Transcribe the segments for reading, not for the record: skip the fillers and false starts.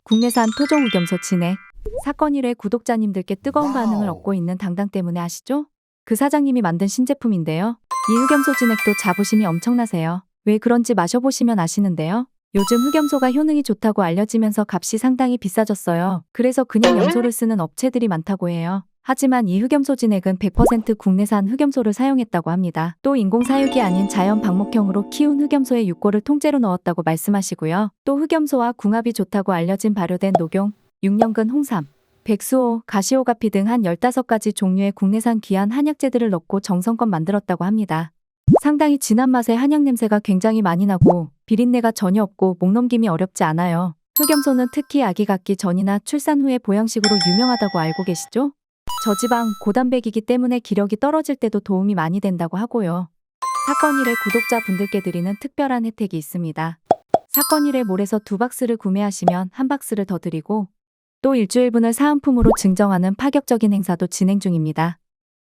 국내산 토종흑염소 진액. 사건 이래 구독자님들께 뜨거운 반응을 얻고 있는 당당 때문에 아시죠? 그 사장님이 만든 신제품인데요. 이 흑염소 진액도 자부심이 엄청나세요. 왜 그런지 마셔보시면 아시는데요. 요즘 흑염소가 효능이 좋다고 알려지면서 값이 상당히 비싸졌어요. 그래서 그냥 염소를 쓰는 업체들이 많다고 해요. 하지만 이 흑염소 진액은 100% 국내산 흑염소를 사용했다고 합니다. 또 인공사육이 아닌 자연 방목형으로 키운 흑염소의 육골을 통째로 넣었다고 말씀하시고요. 또 흑염소와 궁합이 좋다고 알려진 발효된 녹용, 6년근 홍삼, 백수호, 가시오가피 등 한 15가지 종류의 국내산 귀한 한약재들을 넣고 정성껏 만들었다고 합니다. 상당히 진한 맛의 한약 냄새가 굉장히 많이 나고 비린내가 전혀 없고 목넘김이 어렵지 않아요. 흑염소는 특히 아기 갖기 전이나 출산 후의 보양식으로 유명하다고 알고 계시죠? 저지방, 고단백이기 때문에 기력이 떨어질 때도 도움이 많이 된다고 하고요. 사건 1회 구독자분들께 드리는 특별한 혜택이 있습니다. 사건 1회 몰에서 2박스를 구매하시면 1박스를 더 드리고 또 일주일분을 사은품으로 증정하는 파격적인 행사도 진행 중입니다.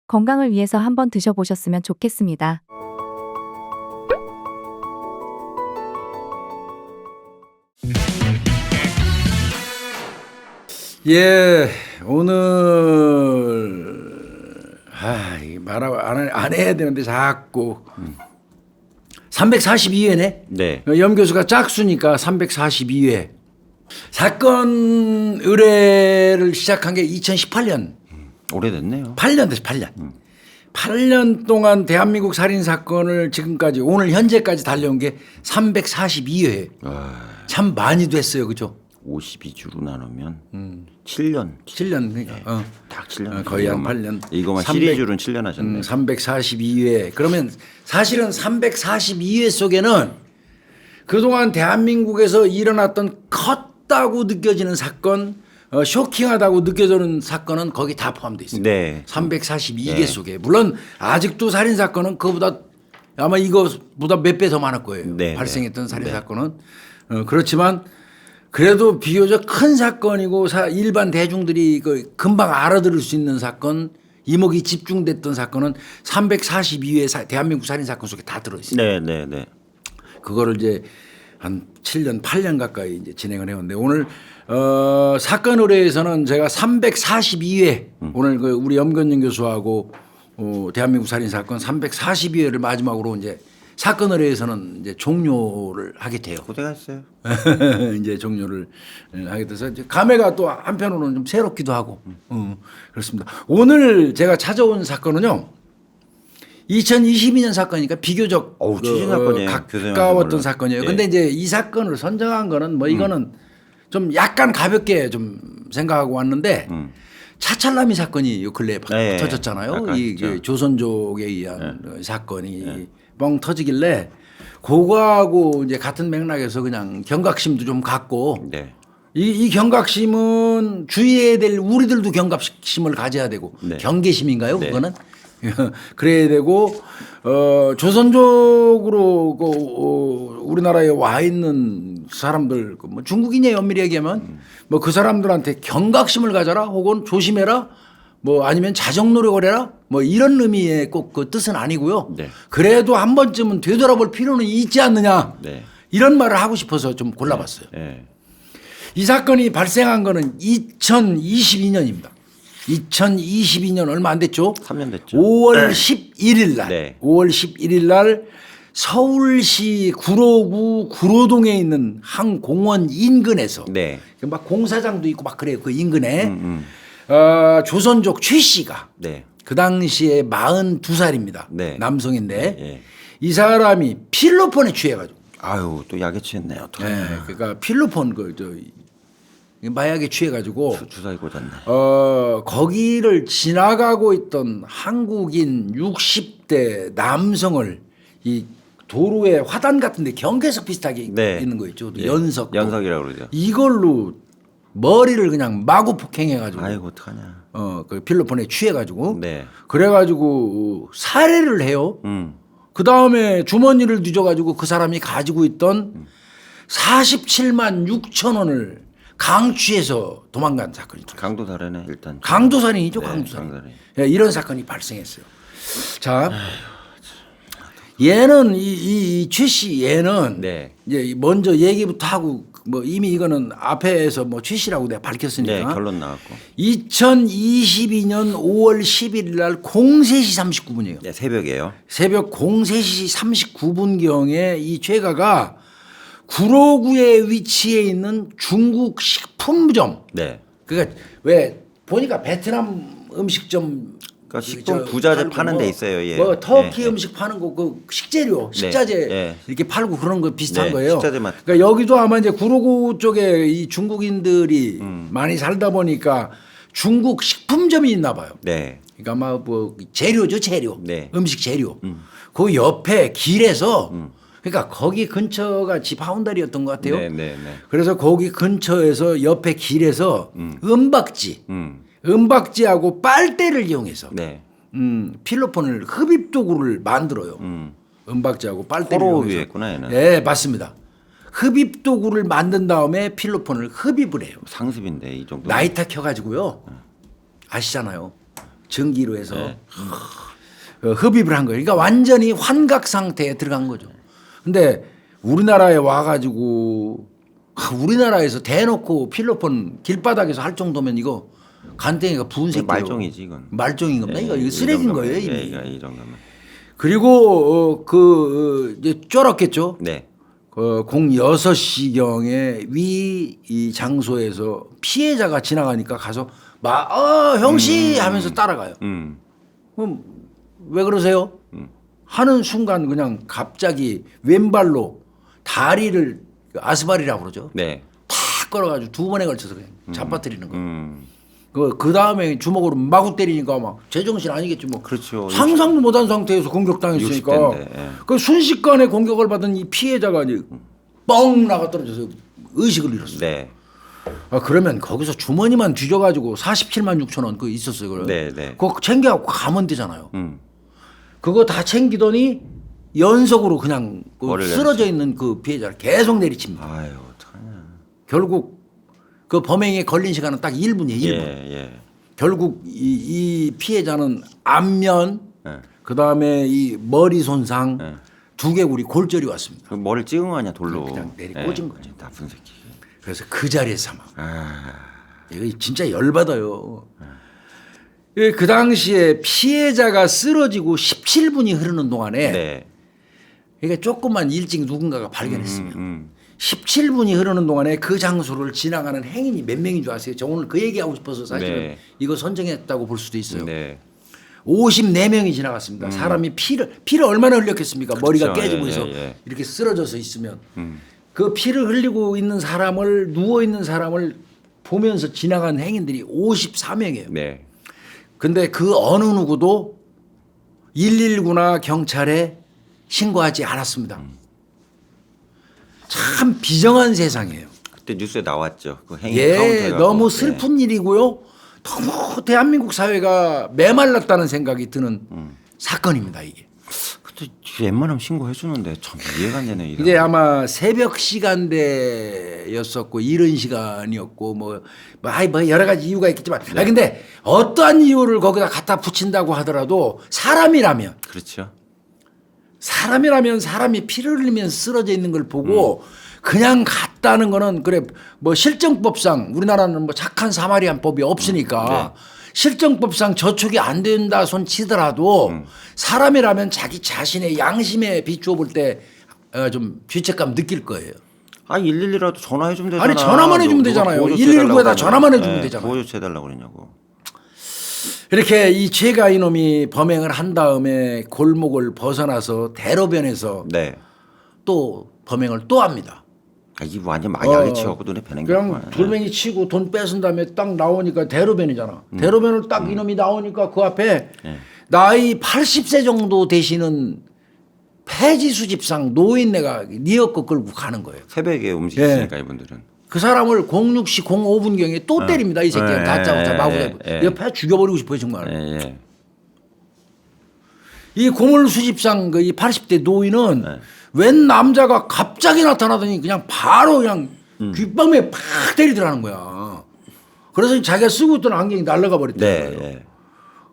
건강을 위해서 한번 드셔보셨으면 좋겠습니다. 예, 오늘 말하고 안 해야 되는데 자꾸 342회네. 네. 염 교수가 짝수니까 342회. 사건 의뢰를 시작한 게 2018년. 오래됐네요. 8년 됐어, 8년. 8년 동안 대한민국 살인 사건을 지금까지 오늘 현재까지 달려온 게 342회. 참 많이 됐어요, 그죠? 52주로 나누면 7년. 7년 그러니까 딱 7년. 거의 한 8년. 이거만 시리즈로는 7년 하셨네. 342회. 그러면 사실은 342회 속에는 그동안 대한민국에서 일어났던 컸다고 느껴지는 사건, 쇼킹하다고 느껴지는 사건은 거기 다 포함되어 있습니다. 네. 342개 네. 속에. 물론 아직도 살인 사건은 그거보다 아마 이거보다 몇 배 더 많을 거예요. 네. 발생했던 살인 네. 사건은. 그렇지만 그래도 비교적 큰 사건이고 일반 대중들이 금방 알아들을 수 있는 사건, 이목이 집중됐던 사건은 342회 대한민국 살인 사건 속에 다 들어있어요. 네, 네, 네. 그거를 이제 한 7년, 8년 가까이 이제 진행을 해왔는데 오늘 사건 의뢰에서는 제가 342회 오늘 우리 염건영 교수하고 대한민국 살인 사건 342회를 마지막으로 이제 사건 의뢰에서는 이제 종료를 하게 돼요. 고생하셨어요. 이제 종료를 하게 돼서 이제 감회가 또 한편으로는 좀 새롭기도 하고 그렇습니다. 오늘 제가 찾아온 사건은요. 2022년 사건이니까 비교적 최신 사건이에요. 가까웠던 사건이에요. 예. 근데 이제 이 사건을 선정한 거는 뭐 이거는 좀 약간 가볍게 좀 생각하고 왔는데 차찰남이 사건이 요 근래에 네. 터졌잖아요. 약간 이 진짜. 조선족에 의한 사건이 뻥 터지길래 그거하고 이제 같은 맥락에서 그냥 경각심도 좀 갖고 네. 이 경각심은 주의해야 될 우리들도 경각심을 가져야 되고 네. 경계심인가요? 네. 그거는 그래야 되고 조선족으로 우리나라에 와 있는 사람들 뭐 중국인의 엄밀히 얘기하면 뭐 그 사람들한테 경각심을 가져라 혹은 조심해라 뭐 아니면 자정 노력을 해라 뭐 이런 의미의 꼭 그 뜻은 아니고요. 네. 그래도 한 번쯤은 되돌아볼 필요는 있지 않느냐 네. 이런 말을 하고 싶어서 좀 골라봤어요. 네. 이 사건이 발생한 거는 2022년입니다. 2022년 얼마 안 됐죠? 3년 됐죠. 5월 11일 날. 네. 5월 11일 날 서울시 구로구 구로동에 있는 한 공원 인근에서 네. 막 공사장도 있고 막 그래요. 그 인근에 조선족 최 씨가 네. 그 당시에 42살입니다. 네. 남성인데 네. 이 사람이 필로폰에 취해가지고 아유, 또 약에 취했네요. 또. 네, 그러니까 필로폰 마약에 취해가지고 주사위 꽂았네. 거기를 지나가고 있던 한국인 60대 남성을 이 도로에 화단 같은데 경계석 비슷하게 네. 있는 거 있죠. 예. 연석. 연석이라고 그러죠. 이걸로 머리를 그냥 마구 폭행해가지고 아이고, 어떡하냐. 그 필로폰에 취해가지고 네. 그래가지고 살해를 해요. 그 다음에 주머니를 뒤져가지고 그 사람이 가지고 있던 47만 6천 원을 강취해서 도망간 사건이죠. 강도살해네, 일단. 강도살인이죠, 네, 강도살인. 강도살인. 예, 이런 사건이 발생했어요. 자, 얘는 이 최 씨 얘는 네. 이제 먼저 얘기부터 하고 뭐 이미 이거는 앞에서 뭐 취시라고 내가 밝혔으니까. 네, 결론 나왔고. 2022년 5월 11일 날 03시 39분이에요. 네, 새벽이에요. 새벽 03시 39분경에 이 최가가 구로구에 위치해 있는 중국 식품점. 네. 그러니까 왜 보니까 베트남 음식점 그러니까 식품 부자재 파는 데 있어요. 예. 뭐 터키 예, 예. 음식 파는 거 그 식재료, 네, 식자재 예. 이렇게 팔고 그런 거 비슷한 네, 거예요. 식자재 마트. 그러니까 여기도 아마 이제 구로구 쪽에 이 중국인들이 많이 살다 보니까 중국 식품점이 있나 봐요. 네. 그러니까 아마 뭐 재료죠, 재료. 네. 음식 재료. 그 옆에 길에서 그러니까 거기 근처가 집 하운다리였던 것 같아요. 네, 네, 네. 그래서 거기 근처에서 옆에 길에서 은박지, 음. 은박지하고 빨대를 이용해서 네. 필로폰을 흡입 도구를 만들어요. 은박지하고 빨대를 코로 이용해서. 위했구나, 얘는. 네, 맞습니다. 흡입 도구를 만든 다음에 필로폰을 흡입을 해요. 상습인데 이 정도. 나이타 켜가지고요. 아시잖아요. 전기로 해서 네. 흡입을 한 거예요. 그러니까 완전히 환각 상태에 들어간 거죠. 근데 우리나라에 와가지고 우리나라에서 대놓고 필로폰 길바닥에서 할 정도면 이거 간땡이가 부은 새끼예요. 말종이지 이건. 말종인 겁니다. 예, 이거 이 쓰레기인 정도면, 거예요 예, 이미. 이 정도면. 그리고 이제 쫄았겠죠. 네. 06시경에 이 장소에서 피해자가 지나가니까 가서 형씨 하면서 따라가요. 그럼 왜 그러세요? 하는 순간 그냥 갑자기 왼발로 다리를 아스발이라고 그러죠. 네. 탁 걸어가지고 두 번에 걸쳐서 그냥 잡아뜨리는 거예요. 음. 그 다음에 주먹으로 마구 때리니까 막 제정신 아니겠지 뭐. 그렇죠. 상상도 못한 상태에서 공격당했으니까. 60대인데, 예. 그 순식간에 공격을 받은 이 피해자가 이제 뻥 나가 떨어져서 의식을 잃었어요. 네. 그러면 거기서 주머니만 뒤져가지고 47만 6천 원 그거 있었어요. 그래. 네, 네. 그거 챙겨갖고 가면 되잖아요. 음. 그거 다 챙기더니 연속으로 그냥 그 머리를 쓰러져 있는 그 피해자를 계속 내리칩니다. 아유, 어떡하냐. 결국 그 범행에 걸린 시간은 딱 1분이에요. 1분. 예. 결국 이 피해자는 안면 예. 그다음에 이 머리 손상 예. 두개골이 골절이 왔습니다. 그 머리를 찍은 거 아니야, 돌로. 그냥 내리 꽂은 거죠. 나쁜 새끼. 그래서 그 자리에서 사망. 아. 이거 진짜 열받아요. 그 당시에 피해자가 쓰러지고 17분이 흐르는 동안에 네. 그러니까 조금만 일찍 누군가가 발견했으면 17분이 음. 흐르는 동안에 그 장소를 지나가는 행인이 몇 명인 줄 아세요? 저 오늘 그 얘기하고 싶어서 사실은 네. 이거 선정했다고 볼 수도 있어요. 네. 54명이 지나갔습니다. 사람이 피를 얼마나 흘렸겠습니까? 머리가 그렇죠. 깨지고 예, 해서 예. 이렇게 쓰러져서 있으면 그 피를 흘리고 있는 사람을 누워 있는 사람을 보면서 지나간 행인들이 54명이에요. 네. 근데 그 어느 누구도 119나 경찰에 신고하지 않았습니다. 참 비정한 세상이에요. 그때 뉴스에 나왔죠. 그 행위 예, 카운터해갖고. 너무 슬픈 일이고요. 너무 대한민국 사회가 메말랐다는 생각이 드는 사건입니다, 이게. 그때 웬만하면 신고해 주는데 참 이해가 안 되네. 이게 아마 새벽 시간대였었고 이른 시간이었고 뭐 여러 가지 이유가 있겠지만 근데 어떠한 이유를 거기다 갖다 붙인다고 하더라도 사람이라면 사람이 피를 흘리면서 쓰러져 있는 걸 보고 그냥 갔다는 거는 그래 뭐 실정법상 우리나라는 뭐 착한 사마리안법이 없으니까 실정법상 저촉이 안 된다 손 치더라도 사람이라면 자기 자신의 양심에 비추어 볼 때 좀 죄책감 느낄 거예요. 아 112라도 전화해 주면 되잖아. 아니, 전화만 해주면 되잖아요. 119에다 전화만 해주면 되잖아요. 보호조치 해달라고 그러냐고. 이렇게 이 죄가 이놈이 범행을 한 다음에 골목을 벗어나서 대로변에서 네. 또 범행을 또 합니다. 아, 이 완전 마약에 치갖고 눈에 뵈는 게 그냥 돌멩이 치고 돈 뺏은 다음에 딱 나오니까 대로변이잖아. 대로변을 딱 이놈이 나오니까 그 앞에 나이 80세 정도 되시는 폐지 수집상 노인네가 니어껏 끌고 가는 거예요. 새벽에 움직이시니까 이분들은. 그 사람을 06시 05분경에 또 때립니다. 이 새끼가 다짜고짜 마구잡고. 폐 죽여버리고 싶어요 정말. 예. 이 고물 수집상 그 이 80대 노인은 웬 남자가 갑자기 나타나더니 그냥 바로 그냥 귓밤에 팍 때리더라는 거야. 그래서 자기가 쓰고 있던 안경이 날아가 버렸다는 거예요. 네.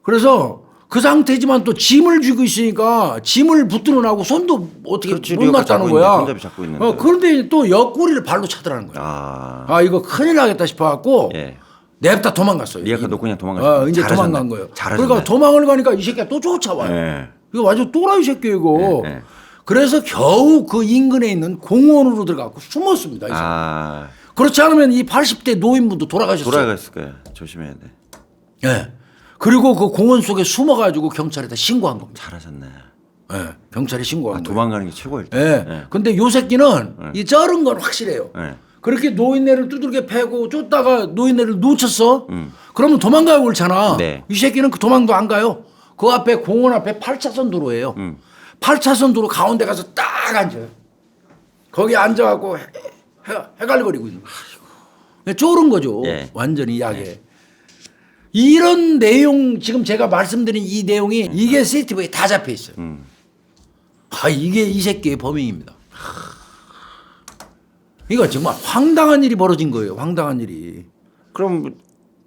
그래서 그 상태지만 또 짐을 쥐고 있으니까 짐을 붙들어 나고 손도 어떻게 그렇지, 못 리어카 놨다는 잡고 거야. 있는데, 손잡이 잡고 있는데. 그런데 또 옆구리를 발로 차더라는 거야. 아 이거 큰일 나겠다 싶어갖고 예. 냅다 도망갔어요. 리아카 놓고 그냥 도망갔어요. 이제 잘하셨네. 도망간 거예요. 잘하셨네. 그러니까 도망을 가니까 이 새끼가 또 쫓아와요. 예. 이거 완전 또라이 새끼 이거. 예, 예. 그래서 겨우 그 인근에 있는 공원으로 들어가고 숨었습니다. 이 사람. 아 그렇지 않으면 이 80대 노인분도 돌아가셨어요. 돌아갔을 거야. 조심해야 돼. 예. 그리고 그 공원 속에 숨어가지고 경찰에다 신고한 겁니다. 잘하셨네. 예. 경찰에 신고한 거예요. 도망가는 게 최고일 때. 예. 근데 요 새끼는 이 쩔은 건 확실해요. 예. 그렇게 노인네를 두들겨 패고 쫓다가 노인네를 놓쳤어. 그러면 도망가요 그렇잖아. 네. 이 새끼는 그 도망도 안 가요. 그 앞에 공원 앞에 8차선 도로예요. 8차선 도로 가운데 가서 딱 앉아요. 거기 앉아갖고 해갈거리고 있는 거예요. 쫄은 거죠. 예. 완전히 약에. 이런 내용 지금 제가 말씀드린 이 내용이 이게 CCTV에 다 잡혀 있어요. 이게 이 새끼의 범행입니다. 이거 정말 황당한 일이 벌어진 거예요. 황당한 일이. 그럼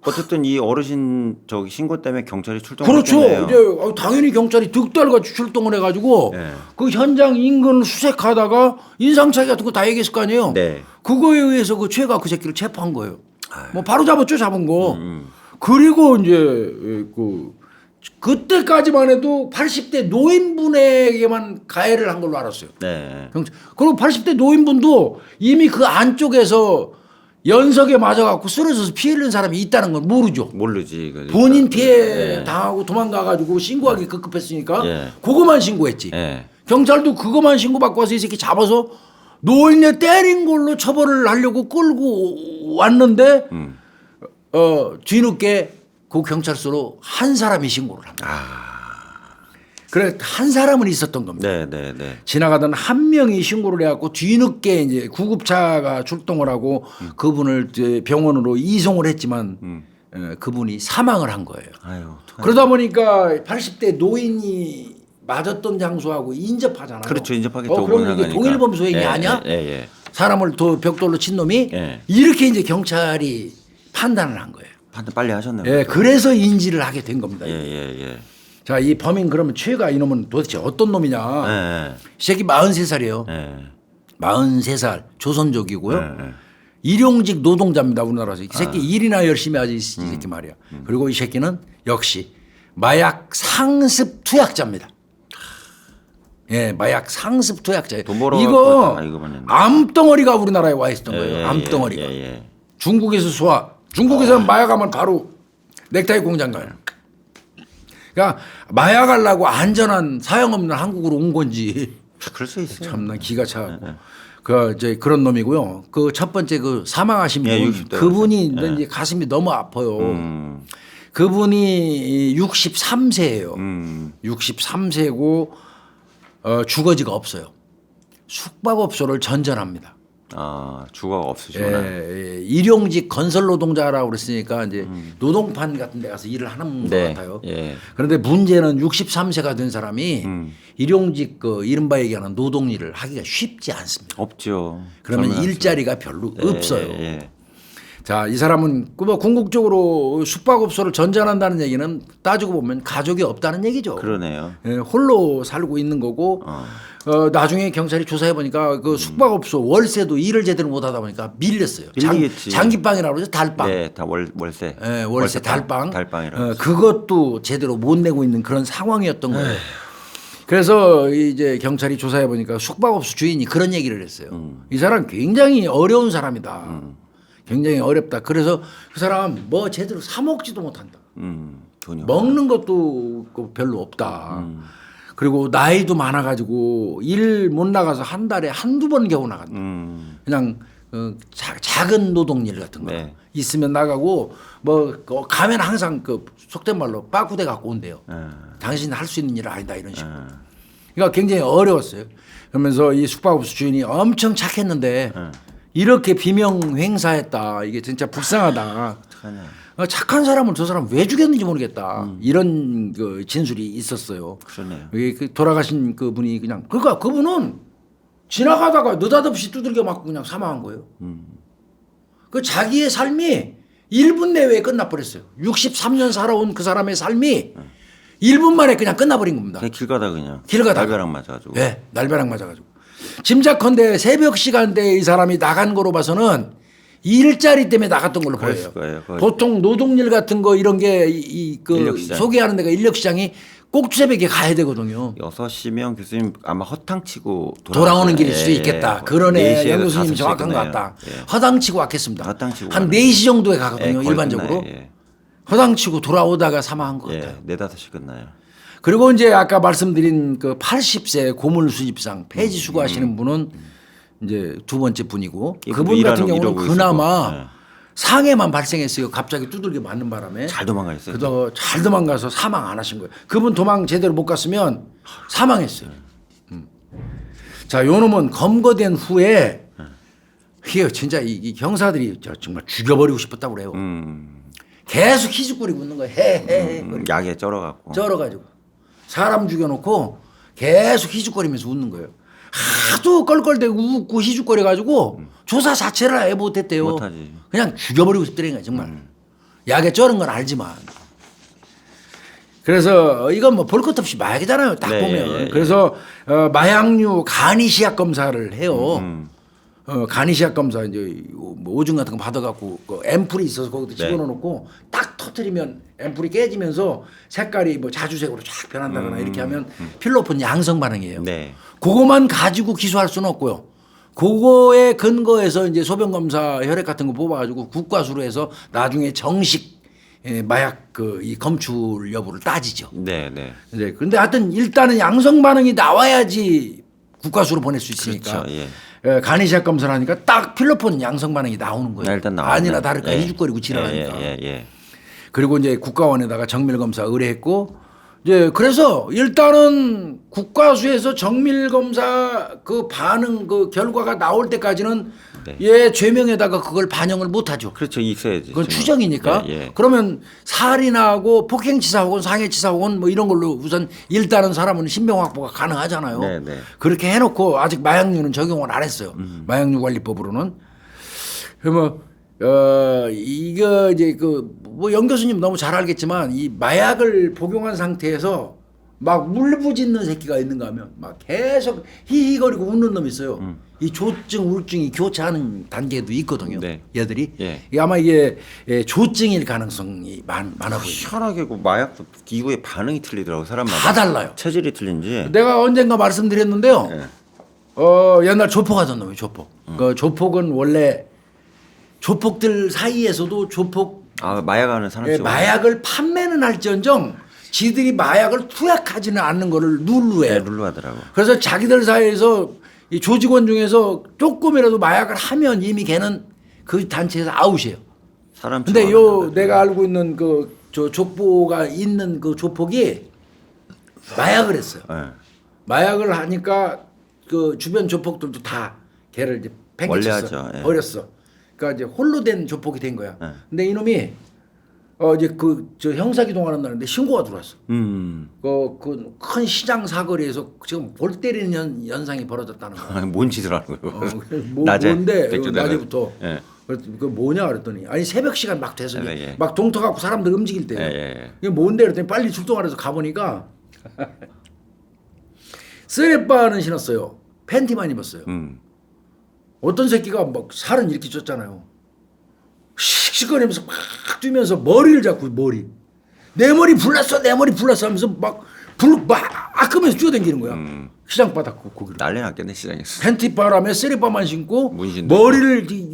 어쨌든 이 어르신 저기 신고 때문에 경찰이 출동을 그렇죠. 했겠네요. 이제 당연히 경찰이 득달같이 출동을 해가지고 네. 그 현장 인근을 수색하다가 인상착의 같은 거 다 얘기했을 거 아니에요. 네. 그거에 의해서 그 죄가 그 새끼를 체포한 거예요. 뭐 바로 잡았죠, 잡은 거. 그리고 이제 그때까지만 해도 80대 노인분에게만 가해를 한 걸로 알았어요. 네. 그리고 80대 노인분도 이미 그 안쪽에서 연석에 맞아갖고 쓰러져서 피해 입는 사람이 있다는 건 모르죠. 모르지. 그러니까. 본인 피해 네. 당하고 도망가가지고 신고하기 급급했으니까 예. 그거만 신고했지. 예. 경찰도 그거만 신고받고 와서 이 새끼 잡아서 노인네 때린 걸로 처벌을 하려고 끌고 왔는데 뒤늦게 그 경찰서로 한 사람이 신고를 합니다. 그래 한 사람은 있었던 겁니다. 네, 네, 네. 지나가던 한 명이 신고를 해갖고 뒤늦게 이제 구급차가 출동을 하고 그분을 이제 병원으로 이송을 했지만 그분이 사망을 한 거예요. 아유. 그러다 보니까 80대 노인이 맞았던 장소하고 인접하잖아요. 그렇죠. 인접하게 그러면 이게 동일범수 행위 아니야? 예, 예. 사람을 벽돌로 친 놈이 예. 이렇게 이제 경찰이 판단을 한 거예요. 판단 빨리 하셨네요. 예, 그래서 인지를 하게 된 겁니다. 예, 예, 예. 자, 이 범인 그러면 최가 이놈은 도대체 어떤 놈이냐? 예, 이 새끼 43살이에요. 예. 43살 조선족이고요. 예. 일용직 노동자입니다. 우리나라에서. 이 새끼 일이나 열심히 하지 이 새끼 말이야. 그리고 이 새끼는 역시 마약 상습 투약자입니다. 예, 마약 상습 투약자예요. 돈 벌어 이거 갖고 이거만 했네. 암덩어리가 우리나라에 와 있었던 거예요. 예, 암덩어리가. 예, 예. 중국에서 소화. 중국에서는 마약하면 바로 넥타이 공장 가요. 그러니까 마약하려고 안전한 사형 없는 한국으로 온 건지 그럴 수 있어요. 참나 기가 차고 그런 놈이고요. 그 첫 번째 그 사망하신 분 예, 60대 그분이 이제 가슴이 너무 아파요. 그분이 63세예요. 63세고 주거지가 없어요. 숙박업소를 전전합니다. 아, 주거가 없으시구나. 예, 일용직 건설 노동자라고 그랬으니까 이제 노동판 같은 데 가서 일을 하는 네. 것 같아요. 예. 그런데 문제는 63세가 된 사람이 일용직 그 이른바 얘기하는 노동 일을 하기가 쉽지 않습니다. 없죠. 그러면 젊은 일자리가 별로 예, 없어요. 예. 자, 이 사람은 뭐 궁극적으로 숙박업소를 전전한다는 얘기는 따지고 보면 가족이 없다는 얘기죠. 그러네요. 예, 홀로 살고 있는 거고 나중에 경찰이 조사해 보니까 그 숙박업소 월세도 일을 제대로 못하다 보니까 밀렸어요. 밀리겠지. 장기방이라고 그러죠. 달방. 네, 다 월세. 예, 월세 달방. 달방이라고. 그것도 제대로 못 내고 있는 그런 상황이었던 거예요. 그래서 이제 경찰이 조사해 보니까 숙박업소 주인이 그런 얘기를 했어요. 이 사람 굉장히 어려운 사람이다. 굉장히 어렵다. 그래서 그 사람 뭐 제대로 사 먹지도 못한다. 돈이 먹는 것도 별로 없다. 그리고 나이도 많아가지고 일 못 나가서 한 달에 한두 번 겨우 나간다. 그냥 작은 노동일 같은 거 네. 있으면 나가고 뭐 가면 항상 그 속된 말로 빠꾸대 갖고 온대요. 당신 할 수 있는 일 아니다 이런 식으로. 그러니까 굉장히 어려웠어요. 그러면서 이 숙박업소 주인이 엄청 착했는데 이렇게 비명 행사했다. 이게 진짜 불쌍하다. 착한 사람을 저 사람 왜 죽였는지 모르겠다. 이런 그 진술이 있었어요. 그러네요. 이게 그 돌아가신 그분이 그러니까 그분은 지나가다가 느닷없이 두들겨 맞고 그냥 사망한 거예요. 그 자기의 삶이 1분 내외에 끝나버렸어요. 63년 살아온 그 사람의 삶이 1분 만에 그냥 끝나버린 겁니다. 그냥 길 가다 그냥. 길 가다가. 날벼락 맞아가지고. 네, 날벼락 맞아가지고. 짐작컨대 새벽 시간대에 이 사람이 나간 거로 봐서는 일자리 때문에 나갔던 걸로 그랬을 보여요. 거예요. 보통 노동일 같은 거 이런 게 그 인력시장. 소개하는 데가 인력시장이 꼭두새벽에 가야 되거든요. 6시면 교수님 아마 허탕치고 돌아오는 길일 예, 수도 있겠다. 예. 그러네. 4시에서 연 교수님 5시에 정확한 것 끝나요. 같다. 예. 허당치고 왔겠습니다. 허당치고 한 가는 4시 정도에 예, 가거든요. 거의 일반적으로. 끝나요. 예. 허당치고 돌아오다가 사망한 것 같아요. 예, 4, 5시 끝나요. 그리고 이제 아까 말씀드린 그 80세 고물 수집상 폐지 수거하시는 분은 이제 두 번째 분이고 이분도 그분 같은 일하는- 경우는 이러고 그나마 있었고. 예. 상해만 발생했어요. 갑자기 두들겨 맞는 바람에. 잘 도망가 있어요. 그래서 잘 도망가서 사망 안 하신 거예요. 그분 도망 제대로 못 갔으면 사망했어요. 자, 요 놈은 검거된 후에 이게 진짜 이 형사들이 정말 죽여버리고 싶었다고 그래요. 계속 희죽거리고 있는 거예요. 헤헤헤. 약에 쩔어갖고. 쩔어가지고 사람 죽여놓고 계속 희죽거리면서 웃는 거예요. 하도 껄껄대고 웃고 희죽거려가지고 조사 자체를 아예 못했대요. 못하지. 그냥 죽여버리고 싶더라는 거야 정말. 약에 쩔은 건 알지만. 그래서 이건 뭐 볼 것 없이 마약이잖아요. 딱 네, 보면. 예, 예. 그래서 마약류 간이시약 검사를 해요. 간이시약 검사 이제 뭐 오줌 같은 거 받아갖고 그 앰플이 있어서 거기다 네. 집어넣고 딱 터트리면 앰플이 깨지면서 색깔이 뭐 자주색으로 쫙 변한다거나 이렇게 하면 필로폰 양성 반응이에요. 네. 그거만 가지고 기소할 수는 없고요. 그거에 근거해서 이제 소변 검사 혈액 같은 거 뽑아가지고 국과수로 해서 나중에 정식 마약 그 이 검출 여부를 따지죠. 네, 네. 이제 근데 하여튼 일단은 양성 반응이 나와야지 국과수로 보낼 수 있으니까. 그렇죠. 예. 간이시약 검사를 하니까 딱 필로폰 양성 반응이 나오는 거예요. 일단 나왔네. 아니나 다를까 예. 희죽거리고 지나가니까. 예. 그리고 이제 국가원에다가 정밀 검사 의뢰했고 이제 그래서 일단은 국과수에서 정밀 검사 그 반응 그 결과가 나올 때까지는 네. 얘 죄명에다가 그걸 반영을 못 하죠. 그렇죠. 있어야지. 그건 지금. 추정이니까. 예, 예. 그러면 살인하고 폭행치사 혹은 상해치사 혹은 뭐 이런 걸로 우선 일단은 사람은 신병 확보가 가능하잖아요. 네, 네. 그렇게 해놓고 아직 마약류는 적용을 안 했어요. 마약류 관리법으로는. 그러면 이거 이제 그 뭐 영 교수님 너무 잘 알겠지만 이 마약을 복용한 상태에서 막 울부짖는 새끼가 있는가 하면 막 계속 히히거리고 웃는 놈이 있어요. 이 조증, 우울증이 교차하는 단계도 있거든요. 네. 얘들이. 예. 이게 아마 이게 조증일 가능성이 많아 보여요. 희한하게 그 마약도 기구의 반응이 틀리더라고 사람마다. 다 달라요. 체질이 틀린지. 내가 언젠가 말씀드렸는데요. 예. 옛날 조폭 하던 놈이 조폭. 그 조폭은 원래 조폭들 사이에서도 조폭 아 마약하는 사람 예, 쪽으로. 마약을 판매는 할지언정 지들이 마약을 투약하지는 않는 거를 룰루해요. 네, 룰루 하더라고. 그래서 자기들 사이에서 이 조직원 중에서 조금이라도 마약을 하면 이미 걔는 그 단체에서 아웃이에요. 사람. 근데 요 좋아하는 내가 알고 있는 그 저 족보가 있는 그 조폭이 마약을 했어요. 예. 마약을 하니까 그 주변 조폭들도 다 걔를 이제 팽개쳤어. 원래하죠. 예. 버렸어. 그러니까 이제 홀로 된 조폭이 된 거야. 예. 근데 이놈이 이제 그 저 형사 기동하는 날인데 신고가 들어왔어. 그 큰 시장 사거리에서 지금 볼 때리는 연상이 벌어졌다는 거야. 뭔 짓을 하는 거예요? 뭔데? 백조대가. 낮에부터. 예. 그 뭐냐 그랬더니 아니 새벽 시간 막 돼서 예, 예. 막 동터 갖고 사람들 움직일 때. 예. 이게 뭔데 그랬더니 빨리 출동하래서 가보니까 쓰레빠는 신었어요. 팬티만 입었어요. 어떤 새끼가 막 살은 이렇게 쪘잖아요. 씩씩거리면서 막 뛰면서 머리를 잡고 내 머리 불났어 하면서 막 끄면서 뛰어다니는 거야. 시장 바닥 거기를. 난리 났겠네 시장에서. 팬티 바람에 쓰레빠만 신고 문신도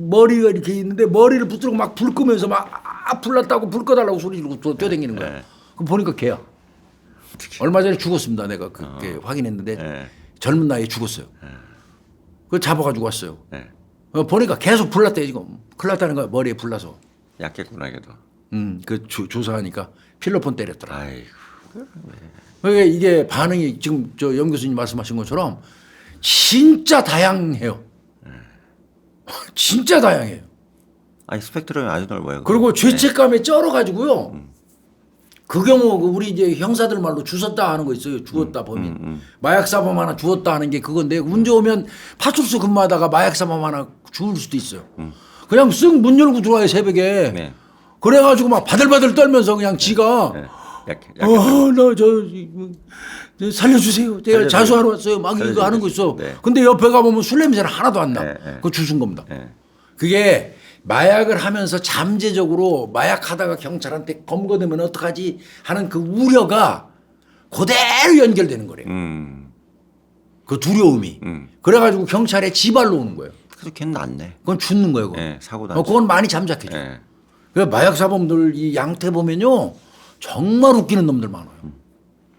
머리가 이렇게 있는데 머리를 붙들고 막 불 끄면서 막 불났다고 불 꺼달라고 소리 지르고 뛰어다니는 거야. 네. 그럼 보니까 걔야. 얼마 전에 죽었습니다. 내가 그게 확인했는데 네. 젊은 나이에 죽었어요. 그걸 잡아가지고 왔어요. 네. 보니까 계속 불났대 지금. 큰일 났다는 거야. 머리에 불나서. 약했구나 걔도. 그 조사하니까 필로폰 때렸더라. 아이고. 그러니까 이게 반응이 지금 저 영 교수님 말씀하신 것처럼 진짜 다양해요. 진짜 다양해요. 아니 스펙트럼이 아주 넓어요. 그리고 죄책감에 쩔어가지고요. 그 경우 우리 이제 형사들 말로 주웠다 하는 거 있어요. 죽었다 보면 마약사범 하나 주웠다 하는 게 그건데 운 좋으면 파출소 근무하다가 마약사범 하나 죽을 수도 있어요. 그냥 쓱 문 열고 들어와요 새벽에. 네. 그래가지고 막 바들바들 떨면서 그냥 지가 약해. 살려주세요. 제가 살려주세요. 자수하러 왔어요. 막 이거 살려주세요. 하는 거 있어. 네. 근데 옆에 가보면 술 냄새는 하나도 안 나. 네, 네. 그거 주신 겁니다. 네. 그게 마약을 하면서 잠재적으로 마약하다가 경찰한테 검거되면 어떡하지 하는 그 우려가 그대로 연결되는 거래요. 그 두려움이. 그래가지고 경찰에 지발로 오는 거예요. 그래서 걔는 낫네. 그건 죽는 거예요. 그건, 네, 사고 나. 그건 많이 잠작해줘. 네. 그 마약 사범들 이 양태 보면요 정말 웃기는 놈들 많아요.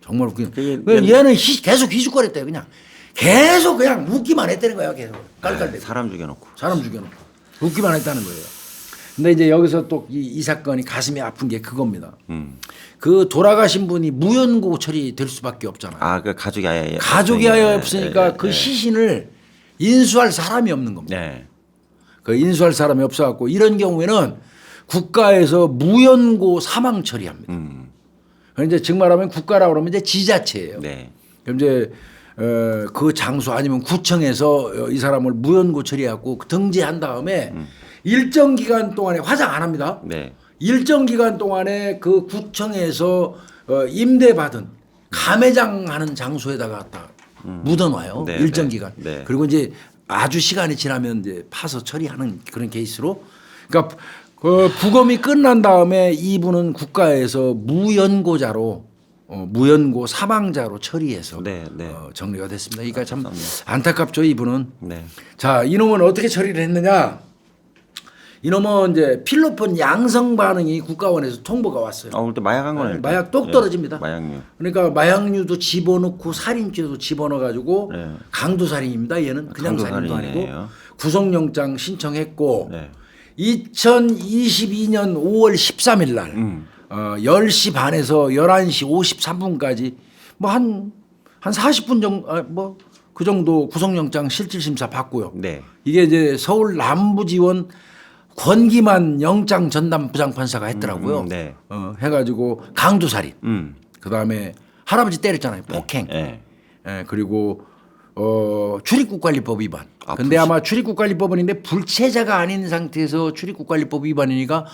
정말 웃기는. 얘는 계속 희죽거렸대요. 그냥 계속 그냥 웃기만 했다는 거예요. 계속 깔깔대고. 사람 죽여놓고. 사람 죽여놓고 웃기만 했다는 거예요. 근데 이제 여기서 또 이 사건이 가슴이 아픈 게 그겁니다. 그 돌아가신 분이 무연고 처리될 수밖에 없잖아요. 아, 그 가족이 아예 가족이 아예 없으니까 네, 그 네. 시신을 인수할 사람이 없는 겁니다. 네. 그 인수할 사람이 없어갖고 이런 경우에는 국가에서 무연고 사망 처리합니다. 이제 즉 말하면 국가라고 그러면 이제 지자체예요. 네. 그럼 이제 그 장소 아니면 구청에서 이 사람을 무연고 처리하고 등재한 다음에 일정 기간 동안에 화장 안 합니다. 네. 일정 기간 동안에 그 구청에서 임대받은 가매장하는 장소에다가 갖다 묻어놔요. 네, 일정 네. 기간. 네. 그리고 이제 아주 시간이 지나면 이제 파서 처리하는 그런 케이스로. 그러니까 그 부검이 끝난 다음에 이분은 국가에서 무연고자로 무연고 사망자로 처리해서 네, 네. 정리가 됐습니다. 그러니까 참 안타깝죠 이분은. 네. 자, 이놈은 어떻게 처리를 했느냐? 이놈은 이제 필로폰 양성 반응이 국가원에서 통보가 왔어요. 오늘 또 마약 한 거네. 일단. 마약 똑 떨어집니다. 마약류. 그러니까 마약류도 집어넣고 살인죄도 집어넣어 가지고 네. 강도살인입니다. 얘는 그냥 살인도 아니고 강도살인이네요. 구속영장 신청했고 네. 2022년 5월 13일 날 10시 반에서 11시 53분까지 뭐 한 40분 정도 뭐 그 정도 구속영장 실질심사 받고요. 네. 이게 이제 서울 남부지원 권기만 영장 전담 부장판사가 했더라고요. 네. 해가지고 강도살인. 그 다음에 할아버지 때렸잖아요. 폭행. 네. 예, 그리고 출입국관리법 위반. 아, 근데 아마 출입국관리법원인데 불체자가 아닌 상태에서 출입국관리법 위반이니까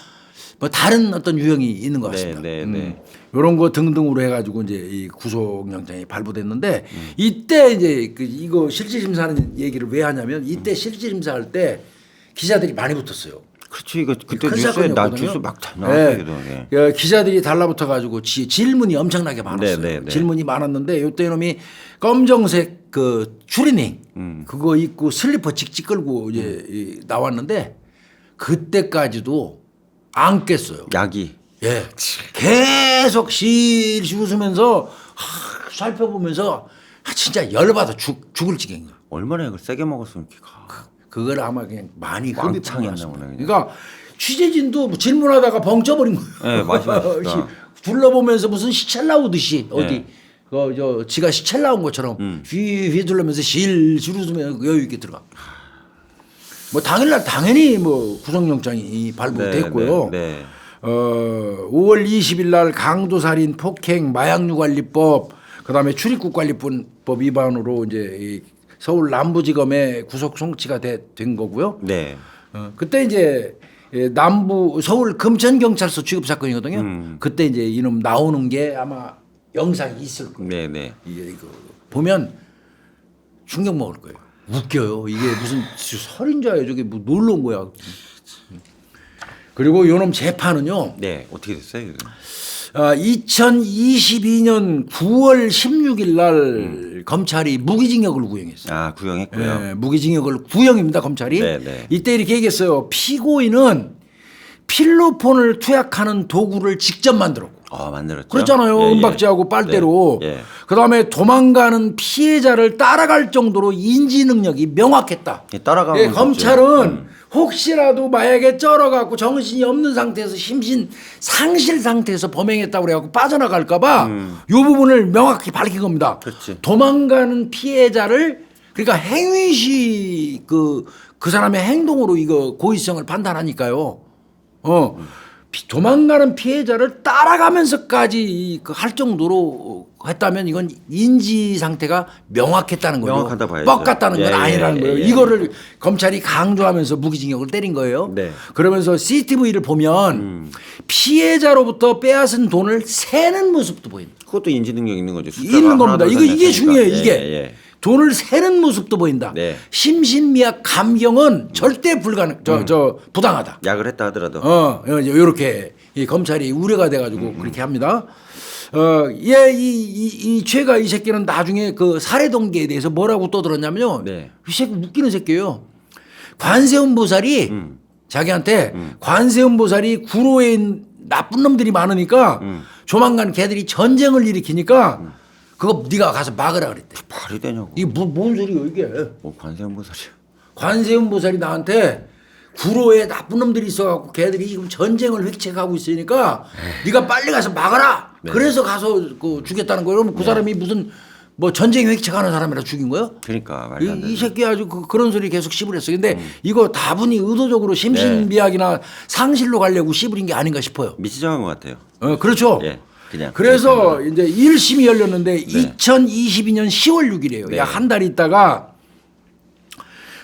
뭐 다른 어떤 유형이 있는 것 같습니다. 네, 네. 이런 거 등등으로 해가지고 이제 이 구속영장이 발부됐는데 이때 이제 이거 실질심사하는 얘기를 왜 하냐면 이때 실질심사할 때 기자들이 많이 붙었어요. 그렇죠. 이거 그때 큰 뉴스에 사건이었거든요. 뉴스 막 나왔어요. 네. 기자들이 달라붙어 가지고 질문이 엄청나게 많았어요. 네, 네, 네. 질문이 많았는데 요때 이놈이 검정색 그 추리닝 그거 입고 슬리퍼 직직 끌고 이제 나왔는데 그때까지도 안 깼어요. 약이. 예. 계속 실실 웃으면서 살펴보면서 진짜 열받아 죽을 지경이야. 얼마나 이걸 세게 먹었으면 이렇게 가. 그걸 아마 그냥 많이 왕창 흡입한 것 했나 같습니다. 보네, 그냥. 그러니까 취재진도 뭐 질문하다가 벙쪄버린 거예요. 네, 맞습니다. 둘러보면서 무슨 시첼 나오듯이 어디 네. 저 지가 시첼 나온 것처럼 휘둘러면서 실실 웃으면서 여유 있게 들어가. 뭐 당일날 당연히 뭐 구속영장이 발부됐고요. 네. 5월 20일 날 강도살인, 폭행, 마약류관리법, 그다음에 출입국관리법 위반으로 이제 이 서울 남부지검에 구속 송치가 된 거고요. 네. 그때 이제 남부 서울 금천경찰서 취급 사건이거든요. 그때 이제 이놈 나오는 게 아마 영상이 있을 거예요. 네, 네. 이게 이거 보면 충격 먹을 거예요. 웃겨요. 이게 무슨 살인자예요. 저게 뭐 놀러 온 거야. 그리고 요놈 재판은요. 네. 어떻게 됐어요? 이거? 2022년 9월 16일 날 검찰이 무기징역을 구형했어요. 아, 구형했고요. 네, 무기징역을 구형입니다. 검찰이. 네, 네. 이때 이렇게 얘기했어요. 피고인은 필로폰을 투약하는 도구를 직접 만들었고. 만들었죠. 그렇잖아요. 예, 예. 은박지하고 빨대로. 네, 예. 그다음에 도망가는 피해자를 따라갈 정도로 인지 능력이 명확했다. 예, 따라가면 예, 검찰은 혹시라도 마약에 쩔어갖고 정신이 없는 상태에서 심신 상실 상태에서 범행했다고 그래갖고 빠져나갈까봐 이 부분을 명확히 밝힌 겁니다. 그렇지. 도망가는 피해자를 그러니까 행위시 그 사람의 행동으로 이거 고의성을 판단하니까요. 도망가는 피해자를 따라가면서까지 할 정도로 했다면 이건 인지 상태가 명확했다는 거죠. 명확하다 봐야죠. 뻑같다는 건 예, 아니라는 예, 거예요. 예, 예. 이거를 검찰이 강조하면서 무기징역을 때린 거예요. 네. 그러면서 CCTV를 보면 피해자로부터 빼앗은 돈을 세는 모습도 보입니다. 그것도 인지 능력 있는 거죠. 숫자가 있는 하나, 겁니다. 둘, 이거 셋, 이게 넷, 중요해요. 예, 이게 예. 돈을 세는 모습도 보인다. 네. 심신미약 감경은 절대 불가능. 저 부당하다. 약을 했다 하더라도 이렇게 검찰이 우려가 돼가지고 그렇게 합니다. 이 최가 이 새끼는 나중에 그 살해 동기에 대해서 뭐라고 떠들었냐면요. 네. 이 새끼 웃기는 새끼예요. 관세음 보살이 자기한테 관세음 보살이 구로에 있는 나쁜 놈들이 많으니까 조만간 걔들이 전쟁을 일으키니까 그거 네가 가서 막으라 그랬대. 말이 되냐고. 이게 뭔 소리예요 이게? 뭐 관세음보살이야. 관세음 보살이 나한테 구로에 나쁜 놈들이 있어갖고 걔들이 지금 전쟁을 획책하고 있으니까 네가 빨리 가서 막아라. 네. 그래서 가서 그 죽였다는 거예요. 그럼 그 사람이 무슨 뭐 전쟁 획책하는 사람이라 죽인 거예요? 그러니까 말도 안 이 되죠. 새끼 아주 그런 소리 계속 씹으랬어요. 근데 이거 다분히 의도적으로 심신미약이나 상실로 가려고 씹으린 게 아닌가 싶어요. 미치정한 것 같아요. 그렇죠. 예, 그냥. 그래서 이제 1심이 열렸는데 네. 2022년 10월 6일이에요. 네. 약 한 달 있다가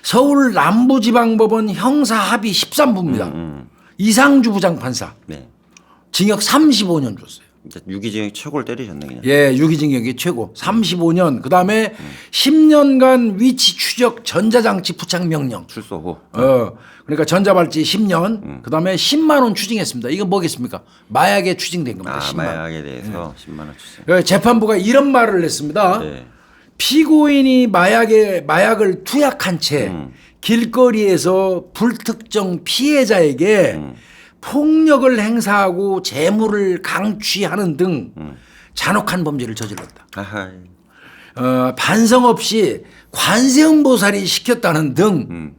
서울 남부지방법원 형사 합의 13부입니다. 이상주 부장판사 네. 징역 35년 줬어요. 이제 유기징역 최고를 때리셨네 그냥. 예, 유기징역이 최고 35년. 그다음에 10년간 위치 추적 전자장치 부착 명령. 출소 후. 그러니까 전자발찌 10년. 그다음에 10만 원 추징했습니다. 이건 뭐겠습니까? 마약에 추징된 겁니다. 아 10만. 마약에 대해서 10만 원 주세요. 재판부가 이런 말을 했습니다. 네. 피고인이 마약을 투약한 채 길거리에서 불특정 피해자에게 폭력을 행사하고 재물을 강취하는 등 잔혹한 범죄를 저질렀다. 아하. 반성 없이 관세음 보살이 시켰다는 등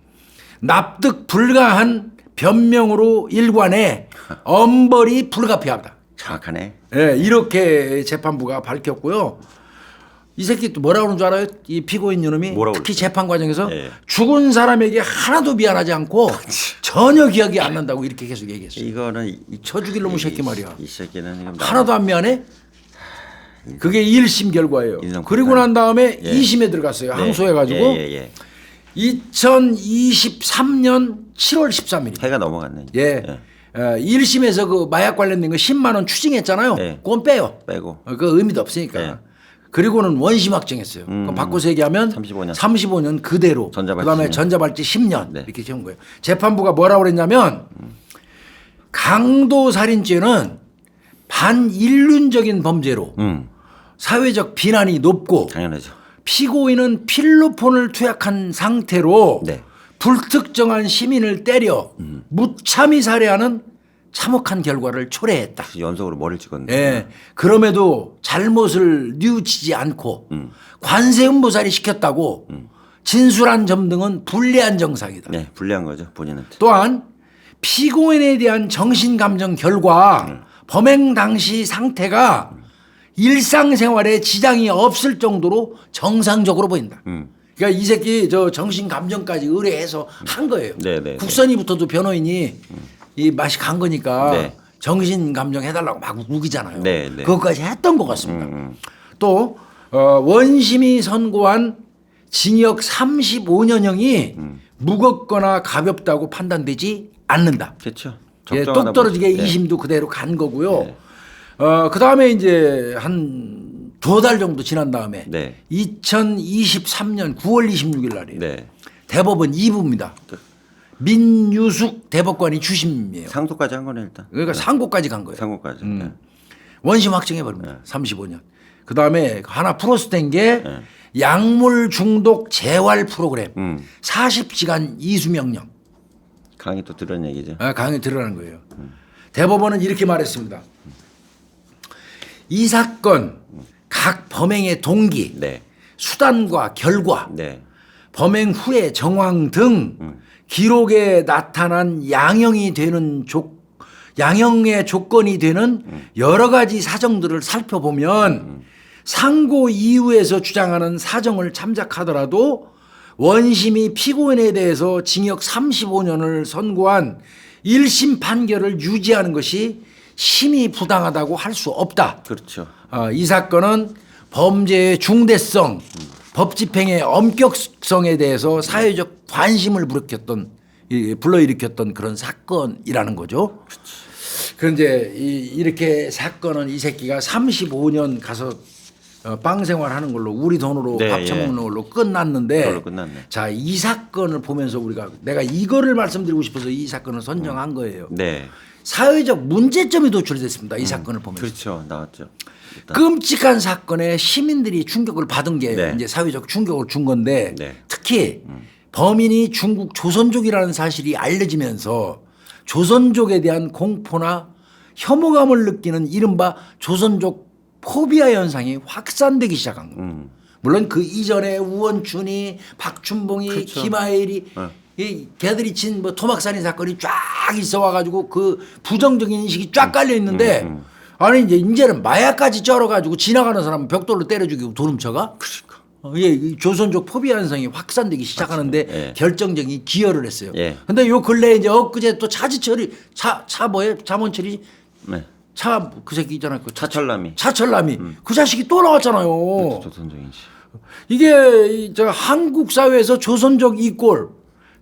납득 불가한 변명으로 일관해 엄벌이 불가피하다. 정확하네. 예, 이렇게 재판부가 밝혔고요. 이 새끼 또 뭐라고 그러는 줄 알아요? 이 피고인 이놈이 뭐라고 특히 그랬어요? 재판 과정에서 예. 죽은 사람에게 하나도 미안하지 않고 전혀 기억이 안 난다고 이렇게 계속 얘기했어요. 이거는 쳐 죽일 놈의 새끼 말이야. 이 새끼는 지금 하나도 안 미안해? 그게 1심 결과예요. 인정 그리고 폭탄. 난 다음에 예. 2심에 들어갔어요. 네. 항소해가지고 예. 2023년 7월 13일. 해가 넘어갔네. 예. 1심에서 그 마약 관련된 거 10만 원 추징했잖아요. 네. 그건 빼요. 빼고. 그 의미도 없으니까. 네. 그리고는 원심 확정했어요. 그럼 바꿔서 얘기하면 35년. 그대로. 전자발찌 그다음에 10년. 전자발찌 10년 네. 이렇게 지은 거예요. 재판부가 뭐라고 그랬냐면 강도살인죄는 반인륜적인 범죄로 사회적 비난이 높고 당연하죠. 피고인은 필로폰을 투약한 상태로 네. 불특정한 시민을 때려 무참히 살해하는 참혹한 결과를 초래했다. 연속으로 머리를 찍었네. 예. 그럼에도 잘못을 뉘우치지 않고 관세음보살이 시켰다고 진술한 점 등은 불리한 정상이다. 네, 불리한 거죠 본인한테. 또한 피고인에 대한 정신감정 결과 범행 당시 상태가 일상생활에 지장이 없을 정도로 정상적으로 보인다. 그러니까 이 새끼 저 정신감정까지 의뢰해서 한 거예요. 네. 국선이부터도 변호인이 이 맛이 간 거니까 네. 정신감정 해달라고 막 우기잖아요. 네. 그것까지 했던 것 같습니다. 또 원심이 선고한 징역 35년형이 무겁거나 가볍다고 판단되지 않는다. 그렇죠. 예, 적정하다 똑 떨어지게 보죠. 네. 2심도 그대로 간 거고요. 네. 그 다음에 이제 한 두 달 정도 지난 다음에 네. 2023년 9월 26일 날이에요. 네. 대법원 2부입니다. 민유숙 대법관이 주심이에요. 상도까지 한 거네 일단. 그러니까 상고까지 간 거예요. 상고까지. 네. 원심 확정해버립니다. 35년. 그 다음에 하나 플러스된 게 약물 중독 재활 프로그램 40시간 이수명령. 강의 또 들은 얘기죠. 강의 들어가는 거예요. 대법원은 이렇게 말했습니다. 이 사건 각 범행의 동기, 네. 수단과 결과, 네. 범행 후의 정황 등 기록에 나타난 양형의 조건이 되는 여러 가지 사정들을 살펴보면 상고 이후에서 주장하는 사정을 참작하더라도 원심이 피고인에 대해서 징역 35년을 선고한 1심 판결을 유지하는 것이 심히 부당하다고 할 수 없다. 그렇죠. 이 사건은 범죄의 중대성, 법 집행의 엄격성에 대해서 사회적 관심을 불러일으켰던 그런 사건이라는 거죠. 그런데 이렇게 사건은 이 새끼가 35년 가서 빵 생활하는 걸로 우리 돈으로 네, 밥 처먹는 걸로 끝났는데 그걸로 끝났네. 자, 이 사건을 보면서 내가 이거를 말씀드리고 싶어서 이 사건을 선정한 거예요. 네. 사회적 문제점이 도출됐습니다. 이 사건을 보면서. 그렇죠. 나왔죠. 일단. 끔찍한 사건에 시민들이 충격을 받은 게 네. 이제 사회적 충격을 준 건데 네. 특히 범인이 중국 조선족이라는 사실이 알려지면서 조선족에 대한 공포나 혐오감을 느끼는 이른바 조선족 포비아 현상이 확산되기 시작한 거예요. 물론 그 이전에 우원춘이, 박춘봉이, 그렇죠. 김하일이 이 걔들이 친 뭐 토막살인 사건이 쫙 있어 와가지고 그 부정적인 인식이 쫙 깔려 있는데 아니 이제는 마약까지 쩔어가지고 지나가는 사람 벽돌로 때려 죽이고 돈 훔쳐가. 그러니까. 이 조선족 포비아 현상이 확산되기 시작하는데 예. 결정적인 기여를 했어요. 예. 근데 요 근래 이제 엊그제 또 차지철이 차 뭐예요? 자문철이 네. 차 그 새끼 있잖아요. 그 차철남이. 차철남이 그 자식이 또 나왔잖아요. 조선적인 시. 이게 저 한국 사회에서 조선족 이꼴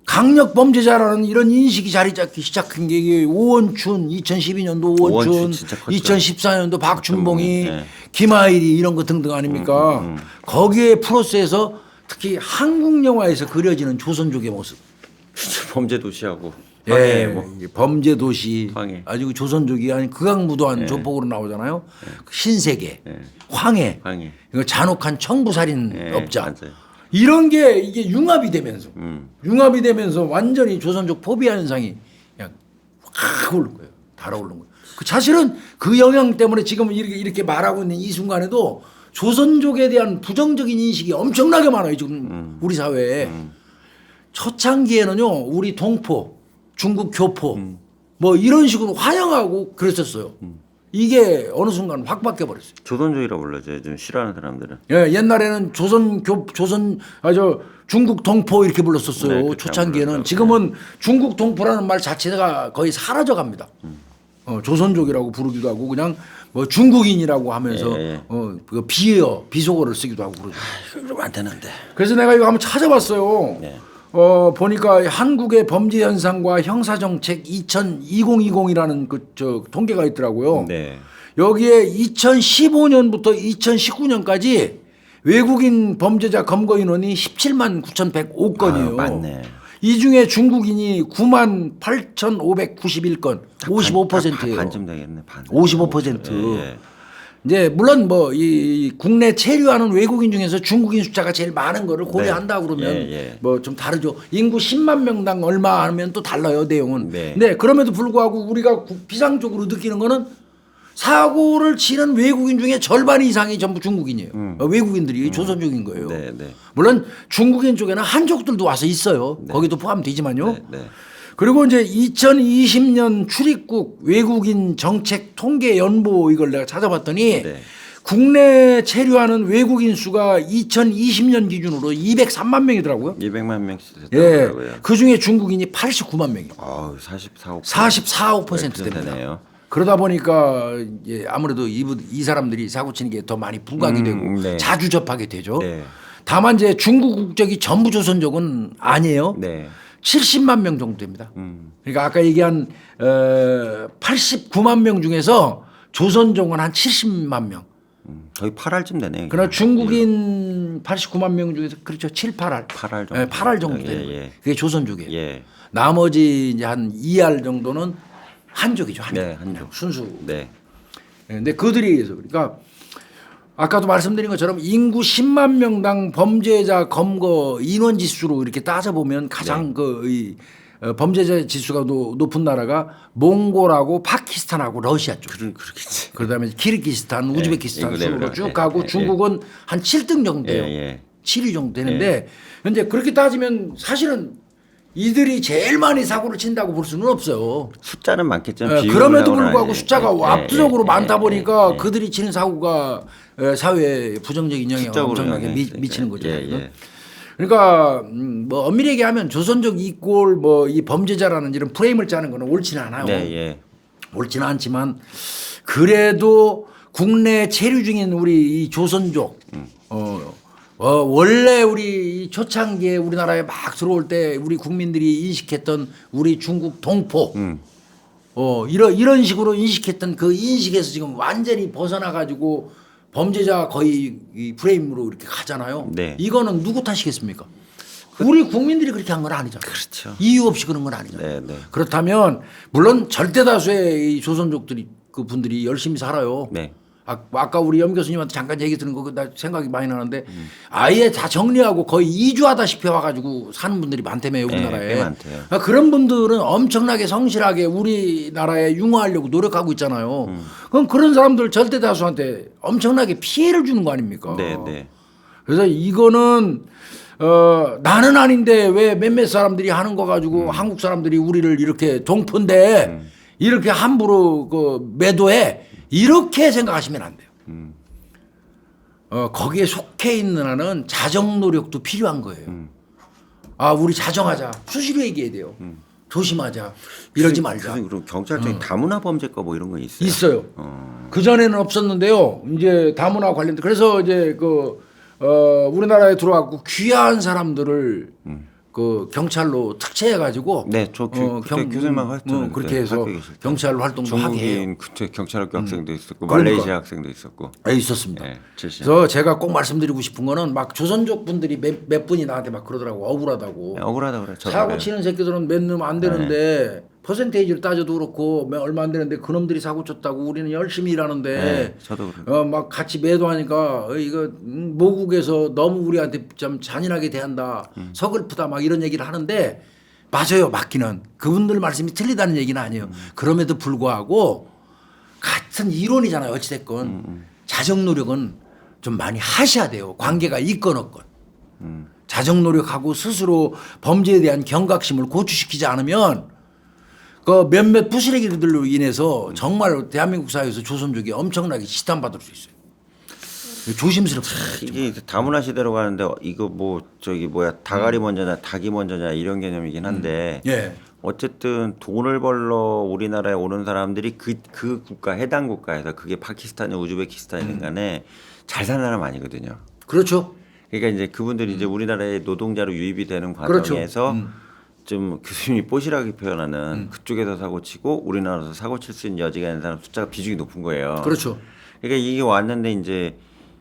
강력 범죄자라는 이런 인식이 자리 잡기 시작한 게 이게 오원춘 2012년도 오원춘, 오원춘 진짜 컸죠. 2014년도 박춘봉이 네. 김하일이 이런 거 등등 아닙니까? 거기에 플러스해서 특히 한국 영화에서 그려지는 조선족의 모습. 범죄 도시하고. 예, 뭐. 범죄 도시, 황해. 아주 그 조선족이 아니 극악무도한 조폭으로 나오잖아요. 신세계, 황해, 이거 잔혹한 청부살인업자. 맞아요. 이런 게 이게 융합이 되면서 완전히 조선족 포비아 현상이 그냥 확 오른 거예요. 달아오른 거예요. 그 사실은 그 영향 때문에 지금 이렇게 말하고 있는 이 순간에도 조선족에 대한 부정적인 인식이 엄청나게 많아요. 지금 우리 사회에. 초창기에는요, 우리 동포, 중국 교포, 뭐 이런 식으로 환영하고 그랬었어요. 이게 어느 순간 확 바뀌어 버렸어요. 조선족이라고 불러죠. 좀 싫어하는 사람들은. 예, 옛날에는 중국 동포 이렇게 불렀었어요. 네, 그렇게 초창기에는. 안 불렀다고. 지금은 중국 동포라는 말 자체가 거의 사라져 갑니다. 조선족이라고 부르기도 하고 그냥 뭐 중국인이라고 하면서 그 비속어를 쓰기도 하고 그러죠. 그러면 안 되는데. 그래서 내가 이거 한번 찾아봤어요. 네. 보니까 한국의 범죄 현상과 형사 정책 2020이라는 그 통계가 있더라고요. 네. 여기에 2015년부터 2019년까지 외국인 범죄자 검거 인원이 17만 9,105건이에요. 아유, 맞네. 이 중에 중국인이 9만 8,591건, 55%예요. 반쯤 되겠네. 반. 55%. 예. 이제 물론 뭐 이 국내 체류하는 외국인 중에서 중국인 숫자가 제일 많은 거를 고려한다 그러면 뭐 좀 다르죠. 인구 10만 명당 얼마 하면 또 달라요, 내용은. 네. 근데 그럼에도 불구하고 우리가 비상적으로 느끼는 거는 사고를 치는 외국인 중에 절반 이상이 전부 중국인이에요. 외국인들이 조선족인 거예요. 네, 네. 물론 중국인 쪽에는 한족들도 와서 있어요. 거기도 포함되지만요. 네. 그리고 이제 2020년 출입국 외국인 정책 통계 연보 이걸 내가 찾아봤더니 네. 국내 체류하는 외국인 수가 2020년 기준으로 203만 명이더라고요. 200만 명씩 예. 됐더라고요. 그 중에 중국인이 89만 명이에요. 아우, 44억. 44% 됩니다. 되네요. 그러다 보니까 이제 아무래도 이 사람들이 사고 치는 게 더 많이 부각이 되고 네. 자주 접하게 되죠. 네. 다만 이제 중국 국적이 전부 조선족은 아니에요. 네. 70만 명 정도 됩니다. 그러니까 아까 얘기한 89만 명 중에서 조선족은 한 70만 명. 거의 8할쯤 되네요. 그러나 중국인 89만 명 중에서 그렇죠. 7, 8할. 8할 정도. 8할 정도 예, 되는 거예요. 예. 그게 조선족이에요. 예. 나머지 이제 한 2할 정도는 한족이죠. 한족. 네, 한족. 순수. 네. 근데 그들에 의해서 그러니까 아까도 말씀드린 것처럼 인구 10만 명당 범죄자 검거 인원 지수로 이렇게 따져보면 가장 이 범죄자 지수가 높은 나라가 몽골하고 파키스탄하고 러시아 쪽. 그렇겠지. 그다음에 키르기스탄, 우즈베키스탄 인구 순으로 레벨. 쭉 예, 가고 예, 중국은 한 7등 정도 돼요. 예. 7위 정도 되는데 근데 그렇게 따지면 사실은 이들이 제일 많이 사고를 친다고 볼 수는 없어요. 숫자는 많겠죠. 그럼에도 불구하고 숫자가 압도적으로 많다 보니까 예. 그들이 치는 사고가 사회에 부정적인 영향을 숫자적으로 엄청나게 영향이 미치는 거죠. 예. 그러니까 뭐 엄밀히 얘기하면 조선족 이꼴 뭐 이 범죄자라는 이런 프레임을 짜는 거는 옳지는 않아요. 네, 예. 옳지는 않지만 그래도 국내 체류 중인 우리 이 조선족 원래 우리 이 초창기에 우리나라에 막 들어올 때 우리 국민들이 인식했던 우리 중국 동포 이런 식으로 인식했던 그 인식에서 지금 완전히 벗어나 가지고 범죄자 거의 이 프레임으로 이렇게 가잖아요. 네. 이거는 누구 탓이겠습니까? 우리 국민들이 그렇게 한 건 아니잖아요. 그렇죠. 이유 없이 그런 건 아니잖아요. 네, 네. 그렇다면 물론 절대 다수의 이 조선족들이 그 분들이 열심히 살아요. 네. 아까 우리 염 교수님한테 잠깐 얘기 들은 거 나 생각이 많이 나는데 아예 다 정리하고 거의 이주하다시피 와가지고 사는 분들이 많다며요 우리나라에. 꽤 많대요. 그러니까 그런 분들은 엄청나게 성실하게 우리나라에 융화하려고 노력하고 있잖아요. 그럼 그런 사람들 절대 다수한테 엄청나게 피해를 주는 거 아닙니까? 네, 네. 그래서 이거는 나는 아닌데 왜 몇몇 사람들이 하는 거 가지고 한국 사람들이 우리를 이렇게 동포인데 이렇게 함부로 그 매도해 이렇게 생각하시면 안 돼요. 거기에 속해 있는 한은 자정 노력도 필요한 거예요. 아 우리 자정하자 수시로 얘기해야 돼요. 조심하자 이러지 말자. 그럼 경찰청이 다문화 범죄과 뭐 이런 거 있어요? 있어요. 그 전에는 없었는데요. 이제 다문화 관련된 그래서 이제 우리나라에 들어왔고 귀한 사람들을 그 경찰로 특채해가지고 네, 저 그때 교수님만 활동 그렇게 해서 경찰로 활동도 하게 해요. 중국인 그때 경찰학교 학생도 있었고 그러니까. 말레이시아 학생도 있었고. 있었습니다. 네, 70. 그래서 제가 꼭 말씀드리고 싶은 거는 막 조선족 분들이 몇 분이 나한테 막 그러더라고 억울하다고. 네, 억울하다 그래. 저도 사고 그래요. 치는 새끼들은 몇 놈 안 되는데 퍼센테이지를 따져도 그렇고 얼마 안 되는데 그놈들이 사고 쳤다고 우리는 열심히 일하는데 네, 저도 그래요. 막 같이 매도하니까 이거 모국에서 너무 우리한테 좀 잔인하게 대한다 서글프다 막 이런 얘기를 하는데 맞아요 맞기는 그분들 말씀이 틀리다는 얘기는 아니에요. 그럼에도 불구하고 같은 이론이잖아요 어찌됐건 자정 노력은 좀 많이 하셔야 돼요. 관계가 있건 없건. 자정 노력하고 스스로 범죄에 대한 경각심을 고취시키지 않으면 그 몇몇 부스레기들로 인해서 정말 대한민국 사회에서 조선족이 엄청나게 지탄받을 수 있어요. 조심스럽습니다. 이게 다문화 시대로 가는데 이거 뭐 저기 뭐야 다가리 먼저냐 닭이 먼저냐 이런 개념이긴 한데 예. 어쨌든 돈을 벌러 우리나라에 오는 사람들이 그 국가 해당 국가에서 그게 파키스탄이 우즈베키스탄이든 간에 잘 사는 사람 아니거든요. 그렇죠. 그러니까 이제 그분들이 이제 우리나라에 노동자로 유입이 되는 그렇죠. 과정에서 좀 교수님이 뽀시하게 표현하는 그쪽에서 사고 치고 우리나라에서 사고 칠 수 있는 여지가 있는 사람 숫자가 비중이 높은 거예요. 그렇죠. 그러니까 이게 왔는데 이제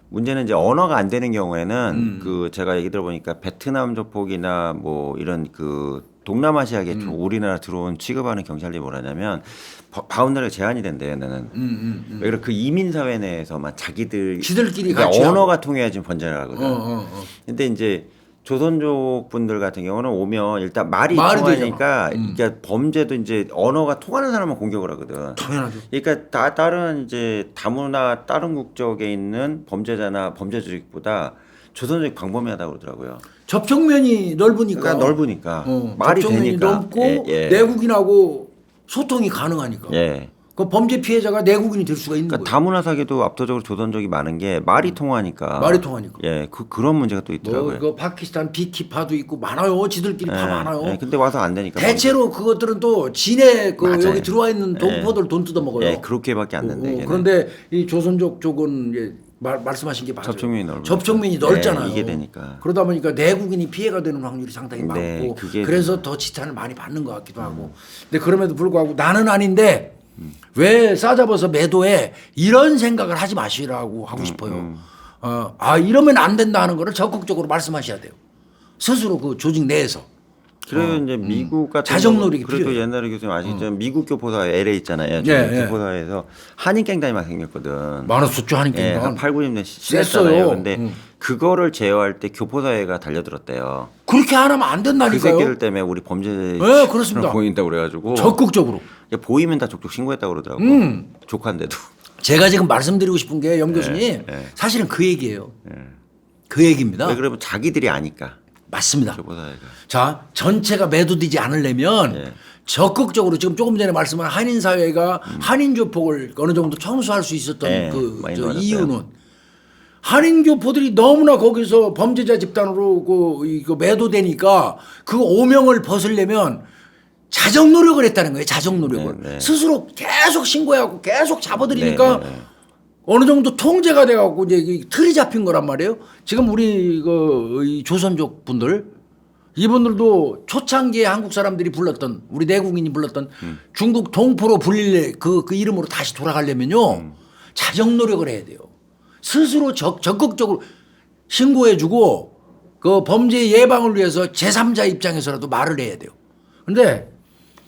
문제는 이제 언어가 안 되는 경우에는 그 제가 얘기 들어보니까 베트남 조폭이나 뭐 이런 그 동남아시아계 쪽 우리나라 들어온 취급하는 경찰들이 뭐라냐면 바운더리가 제한이 된대요. 나는. 왜 그래 그 이민 사회 내에서만 자기들끼리 지들끼리 그러니까 같이 언어가 통해야지 범죄를 하거든. 어. 근데 이제 조선족 분들 같은 경우는 오면 일단 말이 말이 통하니까 그러니까 범죄도 이제 언어가 통하는 사람만 공격을 하거든. 당연하죠. 그러니까 다른 이제 다문화 다른 국적에 있는 범죄자나 범죄 조직보다 조선족이 광범위하다고 그러더라고요. 접촉면이 넓으니까. 그러니까 넓으니까 말이 접촉면이 되니까 넓고 내국인하고 소통이 가능하니까. 예. 그 범죄 피해자가 내국인이 될 수가 있는 그러니까 거예요. 다문화 사계도 압도적으로 조선족이 많은 게 말이 통하니까. 말이 통하니까. 예, 그런 문제가 또 있더라고요. 그 파키스탄 비키파도 있고 많아요. 지들끼리 파 많아요. 예, 근데 와서 안 되니까. 대체로 그것들은 또 진해 그 맞아요. 여기 들어와 있는 동포들 돈 뜯어 먹어요. 예, 그렇게밖에 안 된대. 걔는. 그런데 이 조선족 쪽은 이제 말씀하신 게 맞아요. 접촉면이 넓으니까. 접촉면이 넓잖아요. 네, 이게 되니까. 그러다 보니까 내국인이 피해가 되는 확률이 상당히 네, 많고 그게 그래서 더 지탄을 많이 받는 것 같기도 하고. 근데 그럼에도 불구하고 나는 아닌데 왜 싸잡아서 매도해 이런 생각을 하지 마시라고 하고 싶어요. 이러면 안 된다 하는 거를 적극적으로 말씀하셔야 돼요. 스스로 그 조직 내에서. 그래요. 이제 미국 같은 자정 경우, 노력이 그래도 필요해요. 옛날에 교수님 아시죠? 미국 교포사 LA 있잖아요. 예. 교포사에서 한인갱단이 막 생겼거든. 많았었죠 예, 하니까. 한 8, 90년 셌어요. 심했잖아요. 근데 그거를 제어할 때 교포사회가 달려들었대요. 그렇게 안 하면 안 그 된다니까요. 새끼들 때문에 우리 범죄 네, 그렇습니다. 보인다고 그래가지고 적극적으로. 보이면 다 족족 신고했다고 그러더라고. 조카인데도. 제가 지금 말씀드리고 싶은 게 염 교수님 예. 사실은 그 얘기예요. 그 얘기입니다. 왜 그러면 자기들이 아니까. 맞습니다. 교포사회가. 자, 전체가 매도되지 않으려면 예. 적극적으로 지금 조금 전에 말씀한 한인 사회가 한인 조폭을 어느 정도 청소할 수 있었던 예, 그 많이 저 도와줬어요. 이유는 한인 교포들이 너무나 거기서 범죄자 집단으로 이거 매도되니까 그 오명을 벗으려면 자정 노력을 했다는 거예요. 자정 노력을 네, 네. 스스로 계속 신고해갖고 계속 잡아들이니까 네, 네. 어느 정도 통제가 돼갖고 이제 이 틀이 잡힌 거란 말이에요. 지금 우리 이 조선족 분들 이분들도 초창기에 한국 사람들이 불렀던 우리 내국인이 불렀던 중국 동포로 불릴 그 이름으로 다시 돌아가려면요 자정 노력을 해야 돼요. 스스로 적극적으로 신고해주고 그 범죄 예방을 위해서 제3자 입장에서라도 말을 해야 돼요. 근데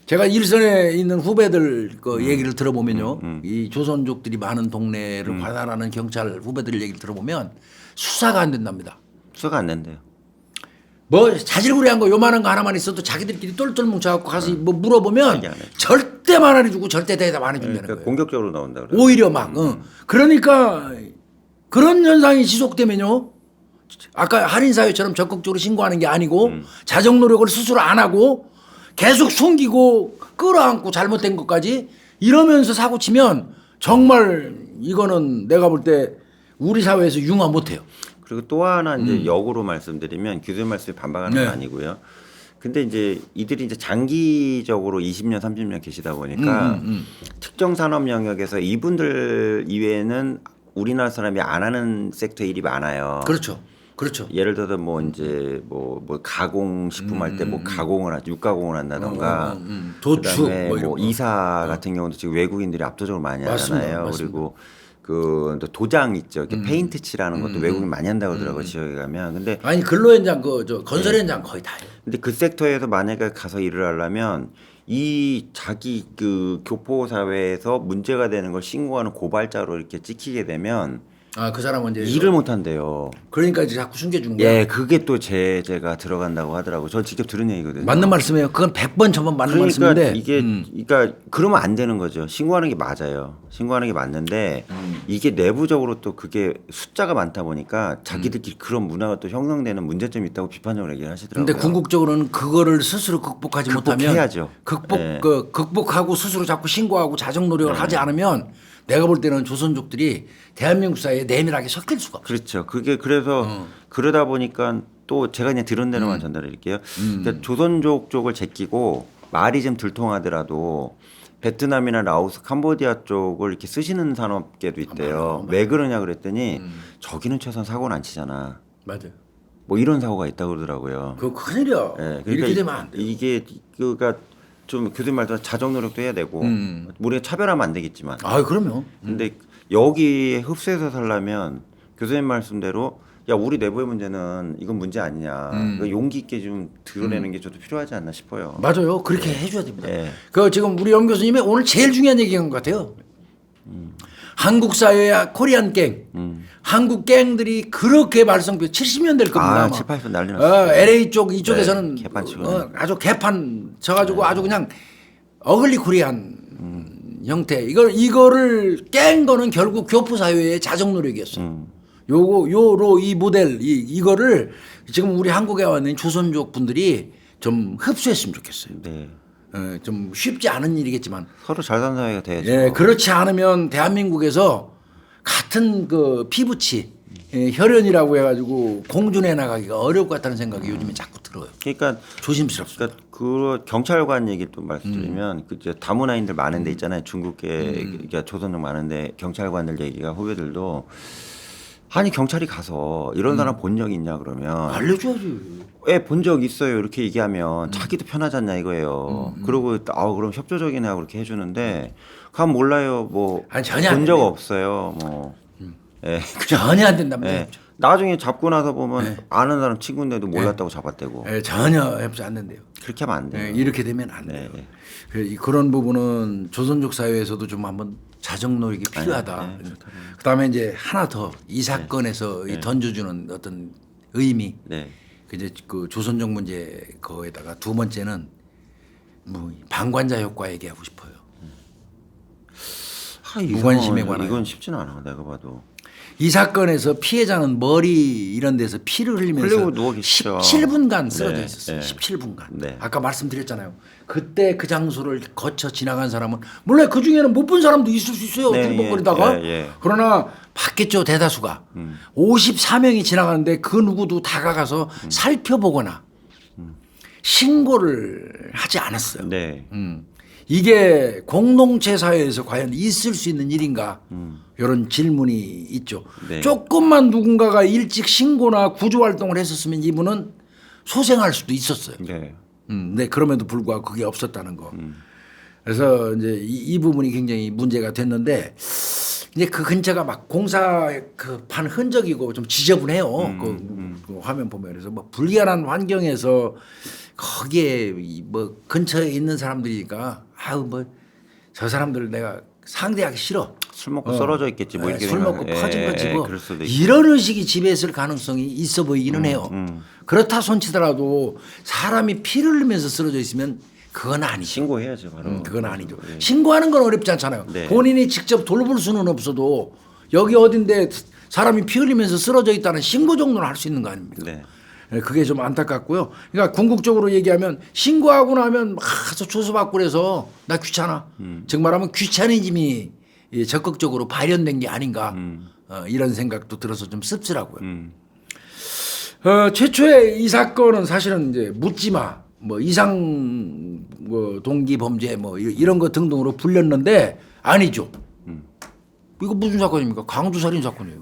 제가 일선에 있는 후배들 그 얘기를 들어보면요. 이 조선족들이 많은 동네를 관할하는 경찰 후배들 얘기를 들어보면 수사가 안 된답니다. 수사가 안 된대요. 뭐 자질구레한 거 요만한 거 하나만 있어도 자기들끼리 똘똘 뭉쳐갖고 가서 뭐 물어보면 얘기 안 해줘. 절대 말 안 해주고 절대 대답 안 해준다는 그러니까 거예요. 공격적으로 나온다 그래요. 오히려 막. 그러니까 그런 현상이 지속되면요. 아까 할인사회처럼 적극적으로 신고하는 게 아니고 자정 노력을 스스로 안 하고 계속 숨기고 끌어안고 잘못된 것까지 이러면서 사고 치면 정말 이거는 내가 볼 때 우리 사회에서 융화 못해요. 그리고 또 하나 이제 역으로 말씀드리면 교수님 말씀에 반박하는 네. 건 아니고요. 근데 이제 이들이 이제 장기적으로 20년, 30년 계시다 보니까 특정 산업 영역에서 이분들 이외에는 우리나라 사람이 안 하는 섹터 일이 많아요. 그렇죠. 그렇죠. 예를 들어서 뭐 이제 뭐 가공 식품 할 때 뭐 가공을 육가공을 한다던가 도축 그다음에 뭐 이런 뭐 거. 이사 같은 경우도 지금 외국인들이 압도적으로 많이 맞습니다. 하잖아요. 맞습니다. 그리고 그 도장 있죠. 이렇게 페인트 칠하는 것도 외국인 많이 한다고 그러더라고요. 지역에 가면. 근데 아니 근로 현장 건설 현장 거의 다 해요. 근데 그 섹터에서 만약에 가서 일을 하려면 이 자기 그 교포 사회에서 문제가 되는 걸 신고하는 고발자로 이렇게 찍히게 되면 아 그 사람은 이제 일을 못 한대요. 그러니까 이제 자꾸 숨겨주는 거야. 예, 그게 또 제재가 들어간다고 하더라고요. 저 직접 들은 얘기거든요. 맞는 말씀이에요. 그건 100번 저번 맞는 그러니까 말씀인데 이게 그러니까 그러면 안 되는 거죠. 신고하는 게 맞아요. 신고하는 게 맞는데 이게 내부적으로 또 그게 숫자가 많다 보니까 자기들끼리 그런 문화가 또 형성되는 문제점이 있다고 비판적으로 얘기를 하시더라고요. 근데 궁극적으로는 그거를 스스로 극복하지 못하면 극복해야죠. 극복 네. 극복하고 스스로 자꾸 신고하고 자정 노력을 하지 않으면 내가 볼 때는 조선족들이 대한민국 사회에 내밀하게 섞일 수가 없어요. 그렇죠. 그게 그래서 그러다 보니까 또 제가 그냥 들은 대로만 전달해 드릴게요. 그러니까 조선족 쪽을 제끼고 말이 좀 들통하더라도 베트남이나 라오스, 캄보디아 쪽을 이렇게 쓰시는 산업계도 있대요. 왜 그러냐 그랬더니 저기는 최소한 사고는 안 치잖아. 맞아요. 뭐 이런 사고가 있다고 그러더라고요. 그거 큰일이야. 예, 이렇게 되면 안 돼. 이게 그가 좀 교수님 말대로 자정 노력도 해야 되고 우리가 차별하면 안 되겠지만 아, 그럼요. 근데 여기에 흡수해서 살려면 교수님 말씀대로 야 우리 내부의 문제는 이건 문제 아니냐 그 용기 있게 좀 드러내는 게 저도 필요하지 않나 싶어요. 맞아요. 그렇게 해줘야 됩니다. 예. 그 지금 우리 염 교수님이 오늘 제일 중요한 얘기한 것 같아요. 한국 사회의 코리안 갱, 한국 갱들이 그렇게 발성표 70년대일 겁니다. 아, 아마. 7, 80년 난리 났어요. LA 쪽 이쪽에서는 네, 개판 치고는. 아주 개판 쳐가지고 아주 그냥 어글리 코리안 형태. 이거를 깬 거는 결국 교포 사회의 자정 노력이었어요. 요로 이 모델 이거를 지금 우리 한국에 와 있는 조선족 분들이 좀 흡수했으면 좋겠어요. 네. 좀 쉽지 않은 일이겠지만 서로 잘 사는 사회가 돼야죠. 예, 그렇지 않으면 대한민국에서 같은 그 피부치 혈연이라고 해가지고 공존해 나가기가 어려울 것 같다는 생각이 요즘에 자꾸 들어요. 그러니까 조심스럽습니다. 그러니까 그 경찰관 얘기 또 말씀드리면 그 이제 다문화인들 많은데 있잖아요. 중국계 그러니까 조선족 많은데 경찰관들 얘기가 후배들도 아니 경찰이 가서 이런 사람 본 적 있냐 그러면 알려줘야지. 왜 본 적 있어요 이렇게 얘기하면 자기도 편하지 않냐 이거예요. 그리고 그럼 협조적이네 하고 그렇게 해주는데 가면 몰라요 뭐 아니, 전혀 안 본 적 돼요. 없어요 뭐 예. 전혀 안 된답니다. 예. 나중에 잡고 나서 보면 아는 사람 친구인데도 몰랐다고 잡았대고 예, 전혀 해보지 않는데요. 그렇게 하면 안 돼요. 예, 이렇게 되면 안 돼요. 네. 그런 부분은 조선족 사회에서도 좀 한번 자정 노력이 필요하다. 그다음에 이제 하나 더 이 사건에서 이 던져주는 어떤 의미, 네. 이제 그 조선족 문제 거에다가 두 번째는 뭐 방관자 효과 얘기하고 싶어요. 무관심에 관한. 이건 쉽지는 않아 내가 봐도. 이 사건에서 피해자는 머리 이런 데서 피를 흘리면서 흘리고 누워 계시죠. 17분간 쓰러져 네, 있었어요. 네. 17분간. 네. 아까 말씀드렸잖아요. 그때 그 장소를 거쳐 지나간 사람은 물론 그 중에는 못 본 사람도 있을 수 있어요. 네, 들벅거리다가. 예. 그러나 봤겠죠 대다수가. 54명이 지나가는데 그 누구도 다가가서 살펴보거나 신고를 하지 않았어요. 네. 이게 공동체 사회에서 과연 있을 수 있는 일인가 이런 질문이 있죠. 네. 조금만 누군가가 일찍 신고나 구조 활동을 했었으면 이분은 소생할 수도 있었어요. 네. 네, 그럼에도 불구하고 그게 없었다는 거. 그래서 이제 이 부분이 굉장히 문제가 됐는데 이제 그 근처가 막 공사 그 판 흔적이고 좀 지저분해요. 그 화면 보면 그래서 뭐 불리한 환경에서 거기에 뭐 근처에 있는 사람들이니까 아우 뭐 저 사람들 내가 상대하기 싫어. 술 먹고 쓰러져 있겠지 뭐 이렇게 술 먹고 생각하면. 퍼진 거지 뭐 그럴 수도 있고. 이런 의식이 지배했을 가능성이 있어 보이기는 해요. 그렇다 손치더라도 사람이 피를 흘리면서 쓰러져 있으면 그건 아니죠. 신고해야죠 바로. 그건 아니죠. 신고하는 건 어렵지 않잖아요. 네. 본인이 직접 돌볼 수는 없어도 여기 어딘데 사람이 피 흘리면서 쓰러져 있다는 신고 정도는 할 수 있는 거 아닙니까? 네. 그게 좀 안타깝고요. 그러니까 궁극적으로 얘기하면 신고하고 나면 막 가서 조서받고 그래서 나 귀찮아. 즉 말하면 귀차니즘이 적극적으로 발현된 게 아닌가 이런 생각도 들어서 좀 씁쓸하고요. 최초에 이 사건은 사실은 이제 묻지마 뭐 이상 뭐 동기 범죄 뭐 이런 거 등등으로 불렸는데 아니죠. 이거 무슨 사건입니까? 강도 살인 사건이에요.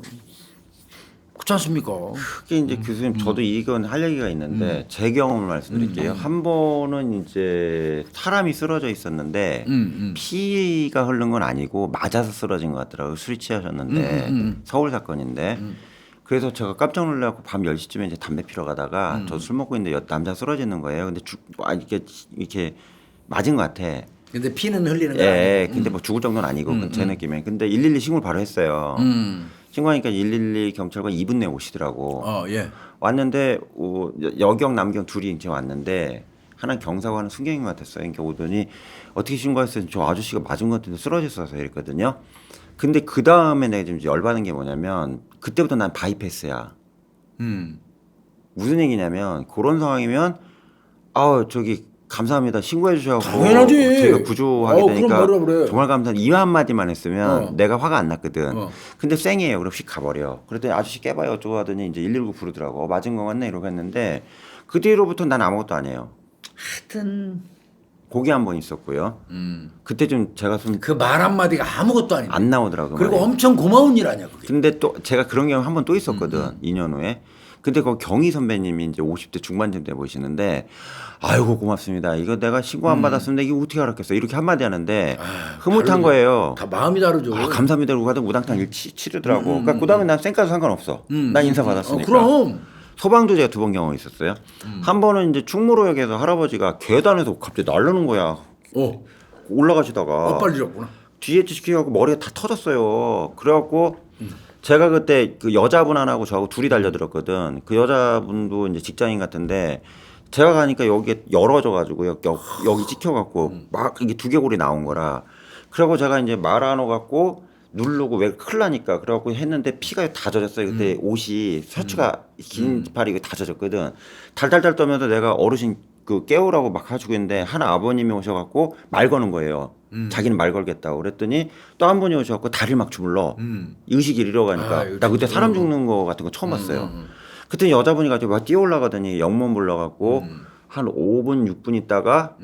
그렇지 않습니까? 그게 이제 교수님 저도 이건 할 얘기가 있는데 제 경험을 말씀드릴게요. 한 번은 이제 사람이 쓰러져 있었는데 피가 흐른 건 아니고 맞아서 쓰러진 것 같더라고요. 술이 취하셨는데 서울 사건인데 그래서 제가 깜짝 놀라고 밤 10시쯤에 이제 담배 피러 가다가 저 술 먹고 있는데 남자 쓰러지는 거예요. 근데 이렇게 맞은 것 같아. 근데 피는 흘리는 거 예, 아니고. 근데 뭐 죽을 정도는 아니고 제 느낌에. 근데 112 신고를 바로 했어요. 신고하니까 112 경찰관 2분 내에 오시더라고. 예. 왔는데 여경 남경 둘이 이제 왔는데 하나 경사고 하나 순경인 것 같았어요. 그러니까 오더니 어떻게 신고했어요? 저 아저씨가 맞은 것 같은데 쓰러졌어서 이랬거든요. 근데 그 다음에 내가 지금 열받은 게 뭐냐면 그때부터 난 바이패스야. 무슨 얘기냐면 그런 상황이면 저기 감사합니다 신고해 주셔서 당연하지. 저희가 구조하게 그럼 되니까 뭐라 그래. 정말 감사합니다. 이 한마디만 했으면 내가 화가 안 났거든. 어. 근데 쌩이에요. 그럼 휙 가버려. 그랬더니 아저씨 깨봐요 어쩌고 하더니 이제 119 부르더라고. 맞은 거 같네 이러고 했는데 그 뒤로부터 난 아무것도 안 해요. 하여튼 고기 한 번 있었고요. 그때 좀 제가 좀 그 말 한마디가 아무것도 아니고. 안 나오더라고요. 그리고 말이. 엄청 고마운 일 아니야 그게. 근데 또 제가 그런 경우 한 번 또 있었거든. 2년 후에. 근데 그 경희 선배님이 이제 50대 중반쯤 돼 보시는데 아이고 고맙습니다. 이거 내가 신고 안 받았으면 이게 어떻게 알았겠어. 이렇게 한마디 하는데 흐뭇한 다르죠. 거예요. 다 마음이 다르죠. 감사합니다. 그러고 하다 우당탕 치르더라고. 그러니까 그 다음에 난 쌩까도 상관없어. 난 인사 받았으니까. 그럼. 소방도 제가 2번 경험 있었어요. 한 번은 이제 충무로역에서 할아버지가 계단에서 갑자기 날르는 거야. 올라가시다가 엇발리셨구나. 뒤에 지키고 머리가 다 터졌어요. 그래갖고 제가 그때 그 여자분 하나하고 저하고 둘이 달려들었거든. 그 여자분도 이제 직장인 같은데 제가 가니까 여기에 열어져가지고 여기 찍혀갖고 막 이게 두개골이 나온 거라. 그러고 제가 이제 말아놓고 누르고 왜 큰일 나니까 그래갖고 했는데 피가 다 젖었어요. 그때 옷이 셔츠가 긴 팔이 다 젖었거든. 달달달 떠면서 내가 어르신 그 깨우라고 막 하시고 있는데 하나 아버님이 오셔갖고 말 거는 거예요. 자기는 말 걸겠다고 그랬더니 또 한 분이 오셔갖고 다리를 막 주물러 의식을 잃어가니까 나 그때 사람 죽는 거 같은 거 처음 봤어요. 그때 여자분이 가지고 막 뛰어 올라가더니 영문 불러갖고 한 5분 6분 있다가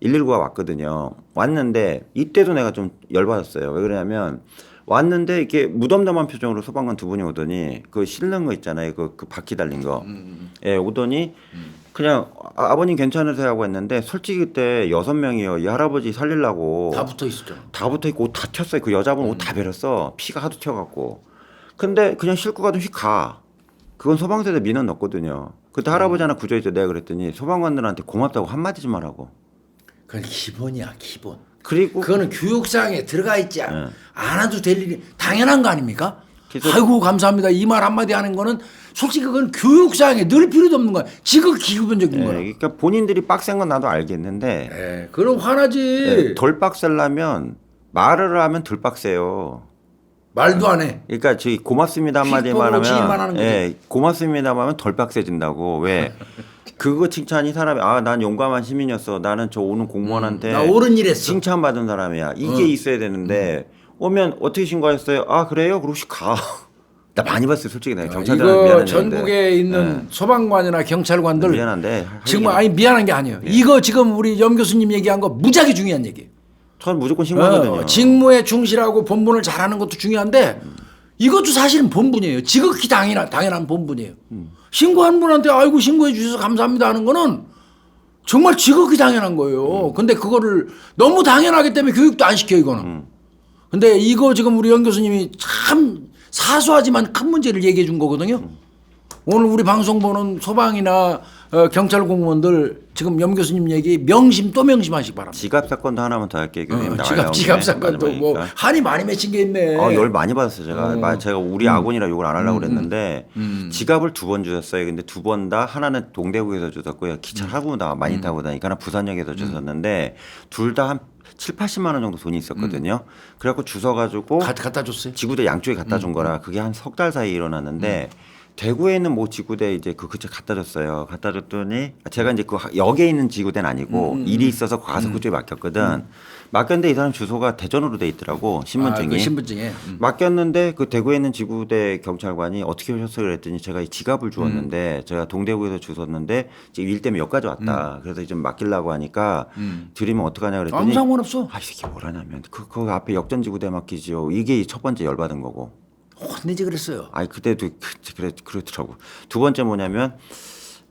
119가 왔거든요. 왔는데 이때도 내가 좀 열받았어요. 왜 그러냐면 왔는데 이렇게 무덤덤한 표정으로 소방관 두 분이 오더니 그 실는 거 있잖아요. 그 바퀴 달린 거. 예, 오더니 그냥 아버님 괜찮으세요 하고 했는데 솔직히 그때 6명이요. 이 할아버지 살리려고 다 붙어 있었죠. 다 붙어 있고 옷 다 튀었어요. 그 여자분 옷 다 베렸어. 피가 하도 튀어갖고. 근데 그냥 싣고 가도 휙 가. 그건 소방서에 민원 넣었거든요. 그때 할아버지 하나 구조했죠. 내가 그랬더니 소방관들한테 고맙다고 한마디 좀 하라고. 그건 기본이야 기본. 그리고 그거는 교육사항에 들어가 있지 않아도 될 일이 당연한 거 아닙니까? 그래서- 아이고 감사합니다. 이 말 한마디 하는 거는 솔직히 그건 교육사항에 늘 필요도 없는 거야. 지극히 기본적인 예, 거야. 그러니까 본인들이 빡센 건 나도 알겠는데 그럼 화나지. 예, 덜 빡셀라면 말을 하면 덜 빡세요. 말도 안 해. 그러니까 저기 고맙습니다 한마디만 휘포로 지인만 하는 하면 거지. 예, 고맙습니다만 하면 덜 빡세진다고. 왜? 그거 칭찬이 사람이 난 용감한 시민이었어. 나는 저 오는 공무원한테 나 옳은 일 했어. 칭찬받은 사람이야. 이게 있어야 되는데 오면 어떻게 신고했어요? 아 그래요? 그러고 가. 나 많이 봤어요, 솔직히 내가 이거 경찰들한테 미안한데. 전국에 있는 소방관이나 경찰관들 미안한데 지금 아니 미안한 게 아니에요. 이거 지금 우리 염 교수님 얘기한 거 무지하게 중요한 얘기예요. 전 무조건 신고하거든요. 직무에 충실하고 본분을 잘하는 것도 중요한데 이것도 사실은 본분이에요. 지극히 당연한 본분이에요. 신고한 분한테 아이고 신고해 주셔서 감사합니다 하는 거는 정말 지극히 당연한 거예요. 근데 그거를 너무 당연하기 때문에 교육도 안 시켜 이거는. 근데 이거 지금 우리 염 교수님이 참 사소하지만 큰 문제를 얘기해 준 거거든요. 오늘 우리 방송 보는 소방이나 경찰 공무원들 지금 염 교수님 얘기 명심 또 명심하시기 바랍니다. 지갑 사건도 하나만 더 할게요. 교수님. 지갑 사건도 뭐 한이 많이 맺힌 게 있네. 열 많이 받았어요. 제가 우리 아군이라 욕을 안 하려고 그랬는데 지갑을 2번 주셨어요. 근데 2번 다 하나는 동대구에서 주셨고요. 기차 타고 많이 타고 다니까 하나 부산역에서 주셨는데 둘 다 한 7, 80만 원 정도 돈이 있었거든요. 그래갖고 주워가지고 갖다 줬어요. 지구대 양쪽에 갖다 준 거라 그게 한 석 달 사이에 일어났는데 대구에 있는 뭐 지구대 이제 그 그쪽 갖다 줬어요. 갖다 줬더니 제가 이제 그 역에 있는 지구대는 아니고 일이 있어서 가서 그쪽에 맡겼거든. 맡겼는데 이 사람 주소가 대전으로 돼 있더라고 신분증이. 그 신분증에. 맡겼는데 그 대구에 있는 지구대 경찰관이 어떻게 오셨어요 그랬더니 제가 이 지갑을 주었는데 제가 동대구에서 주웠는데 지금 일 때문에 여기까지 왔다. 그래서 좀 맡기려고 하니까 드리면 어떡하냐 그랬더니 아무 상관없어. 이 새끼 뭐라냐면 그 앞에 역전지구대 맡기지요. 이게 첫 번째 열받은 거고. 혼내지 그랬어요. 아니 그때도 그렇더라고. 두 번째 뭐냐면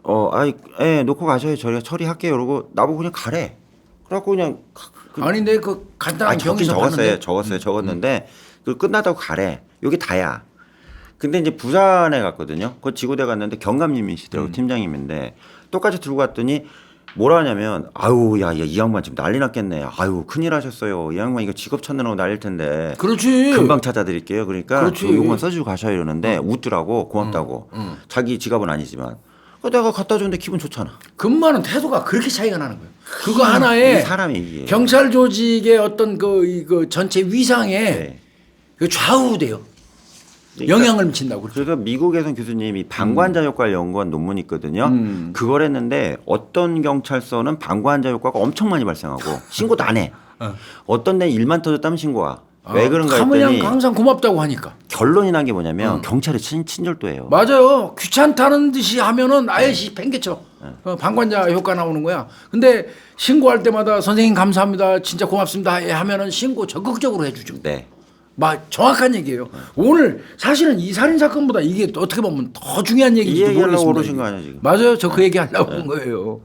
놓고 가셔야 저희가 처리할게요. 그러고 나보고 그냥 가래. 그래갖고 그냥 아니 근데 그 간단한 적긴 경위서 봤는데 적었는데 그 끝나다고 가래. 여기 다야. 근데 이제 부산에 갔거든요. 그 지구대 갔는데 경감님이시더라고 팀장님인데 똑같이 들고 갔더니 뭐라 하냐면 아유 야 이 양반 지금 난리 났겠네. 아유 큰일 하셨어요. 이 양반 이거 직업 찾느라고 난릴 텐데. 그렇지. 금방 찾아드릴게요. 그러니까 그렇지. 요것만 써주고 가셔야 이러는데 웃더라고 고맙다고. 자기 지갑은 아니지만. 내가 갖다 줬는데 기분 좋잖아. 근무하는 태도가 그렇게 차이가 나는 거예요. 그거 하나에 이 사람이 이게. 경찰 조직의 어떤 그 전체 위상에 네. 그 좌우돼요. 그러니까 영향을 미친다고. 그러죠. 그래서 미국에선 교수님이 방관자 효과를 연구한 논문이 있거든요. 그걸 했는데 어떤 경찰서는 방관자 효과가 엄청 많이 발생하고 신고도 안 해. 어떤 데는 일만 터졌다면 신고와. 왜 그런가 가면 했더니 항상 고맙다고 하니까. 결론이 난 게 뭐냐면 경찰이 친절도예요. 맞아요. 귀찮다는 듯이 하면은 아예 팽개쳐. 방관자 효과 나오는 거야. 근데 신고할 때마다 선생님 감사합니다. 진짜 고맙습니다. 하면은 신고 적극적으로 해주죠. 네. 정확한 얘기예요. 오늘 사실은 이 살인 사건보다 이게 어떻게 보면 더 중요한 이 얘기인지 얘기하려고 모르겠습니다. 오르신 거 아니야 지금? 맞아요. 저 그 얘기 하려고 온 거예요.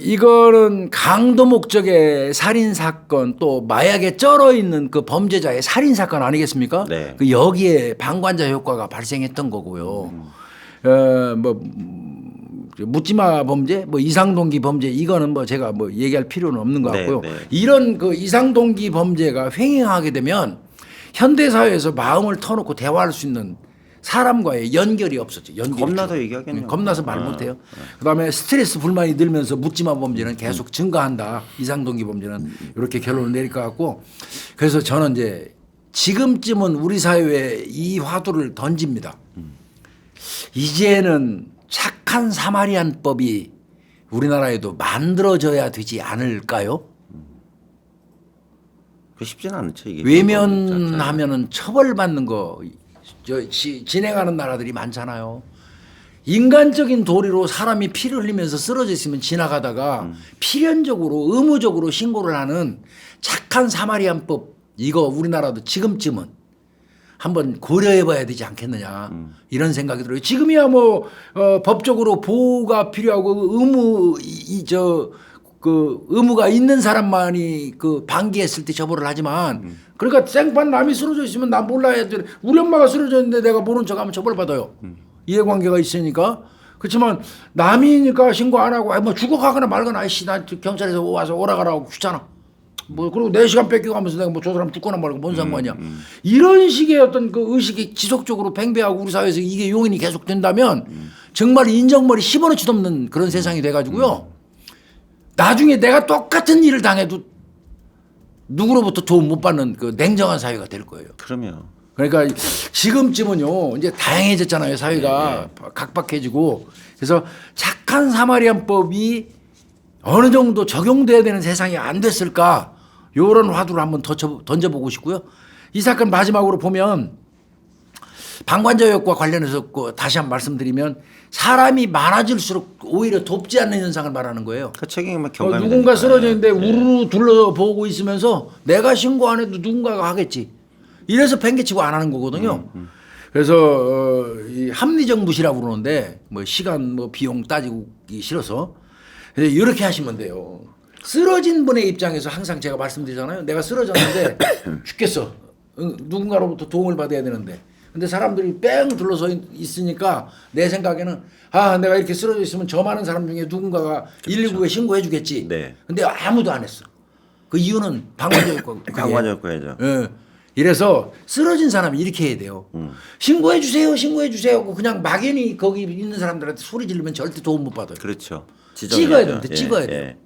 이거는 강도 목적의 살인 사건 또 마약에 쩔어 있는 그 범죄자의 살인 사건 아니겠습니까? 네. 그 여기에 방관자 효과가 발생했던 거고요. 묻지마 범죄, 이상동기 범죄 이거는 제가 얘기할 필요는 없는 것 같고요. 네, 네. 이런 그 이상동기 범죄가 횡행하게 되면 현대 사회에서 마음을 터놓고 대화할 수 있는 사람과의 연결이 없었죠. 겁나서 얘기하겠네요. 겁나서 말 못해요. 그다음에 스트레스 불만이 들면서 묻지마 범죄는 계속 증가한다. 이상동기 범죄는 이렇게 결론을 내릴 것 같고 그래서 저는 이제 지금쯤은 우리 사회에 이 화두를 던집니다. 이제는 착한 사마리안법이 우리나라에도 만들어져야 되지 않을까요? 그 쉽지는 않죠 이게. 외면하면은 처벌받는 거 진행하는 나라들이 많잖아요. 인간적인 도리로 사람이 피를 흘리면서 쓰러져 있으면 지나가다가 필연적으로 의무적으로 신고를 하는 착한 사마리안법 이거 우리나라도 지금쯤은 한번 고려해봐야 되지 않겠느냐 이런 생각이 들어요. 지금이야 법적으로 보호가 필요하고 의무가 있는 사람만이 그 방기했을 때 처벌을 하지만 그러니까 생판 남이 쓰러져 있으면 난 몰라야 돼. 우리 엄마가 쓰러져 있는데 내가 모른 척하면 처벌받아요. 이해관계가 있으니까. 그렇지만 남이니까 신고 안 하고 죽어가거나 말거나 아이씨 나 경찰에서 와서 오라가라고 귀찮아. 그리고 4시간 뺏겨가면서 내가 저 사람 죽거나 말고 뭔 상관이야. 이런 식의 어떤 그 의식이 지속적으로 팽배하고 우리 사회에서 이게 용인이 계속 된다면 정말 인정머리 10원어치 넘는 그런 세상이 돼가지고요. 나중에 내가 똑같은 일을 당해도 누구로부터 도움 못 받는 그 냉정한 사회가 될 거예요. 그럼요. 그러니까 지금쯤은요 이제 다양해졌잖아요. 사회가 각박해지고 그래서 착한 사마리안법이 어느 정도 적용돼야 되는 세상이 안 됐을까 이런 화두를 한번 던져보고 싶고요. 이 사건 마지막으로 보면 방관자역과 관련해서 다시 한번 말씀드리면 사람이 많아질수록 오히려 돕지 않는 현상을 말하는 거예요. 그 책임은 경감이 누군가 되니까. 쓰러졌는데 네. 우르르 둘러보고 있으면서 내가 신고 안 해도 누군가가 하겠지. 이래서 팽개치고 안 하는 거거든요. 그래서 이 합리적 무시라고 그러는데 뭐 시간 뭐 비용 따지기 싫어서 그래서 이렇게 하시면 돼요. 쓰러진 분의 입장에서 항상 제가 말씀드리잖아요. 내가 쓰러졌는데 죽겠어. 누군가로부터 도움을 받아야 되는데. 근데 사람들이 뺑 둘러서 있으니까 내 생각에는 아 내가 이렇게 쓰러져 있으면 저 많은 사람 중에 누군가가 119에 신고해 주겠지. 네. 근데 아무도 안 했어. 그 이유는 방관자였고. 방관자였고야죠. 예. 이래서 쓰러진 사람이 이렇게 해야 돼요. 신고해 주세요, 신고해 주세요 하고 그냥 막연히 거기 있는 사람들한테 소리 지르면 절대 도움 못 받아요. 그렇죠. 찍어야 지정해야죠. 돼, 찍어야 돼. 예.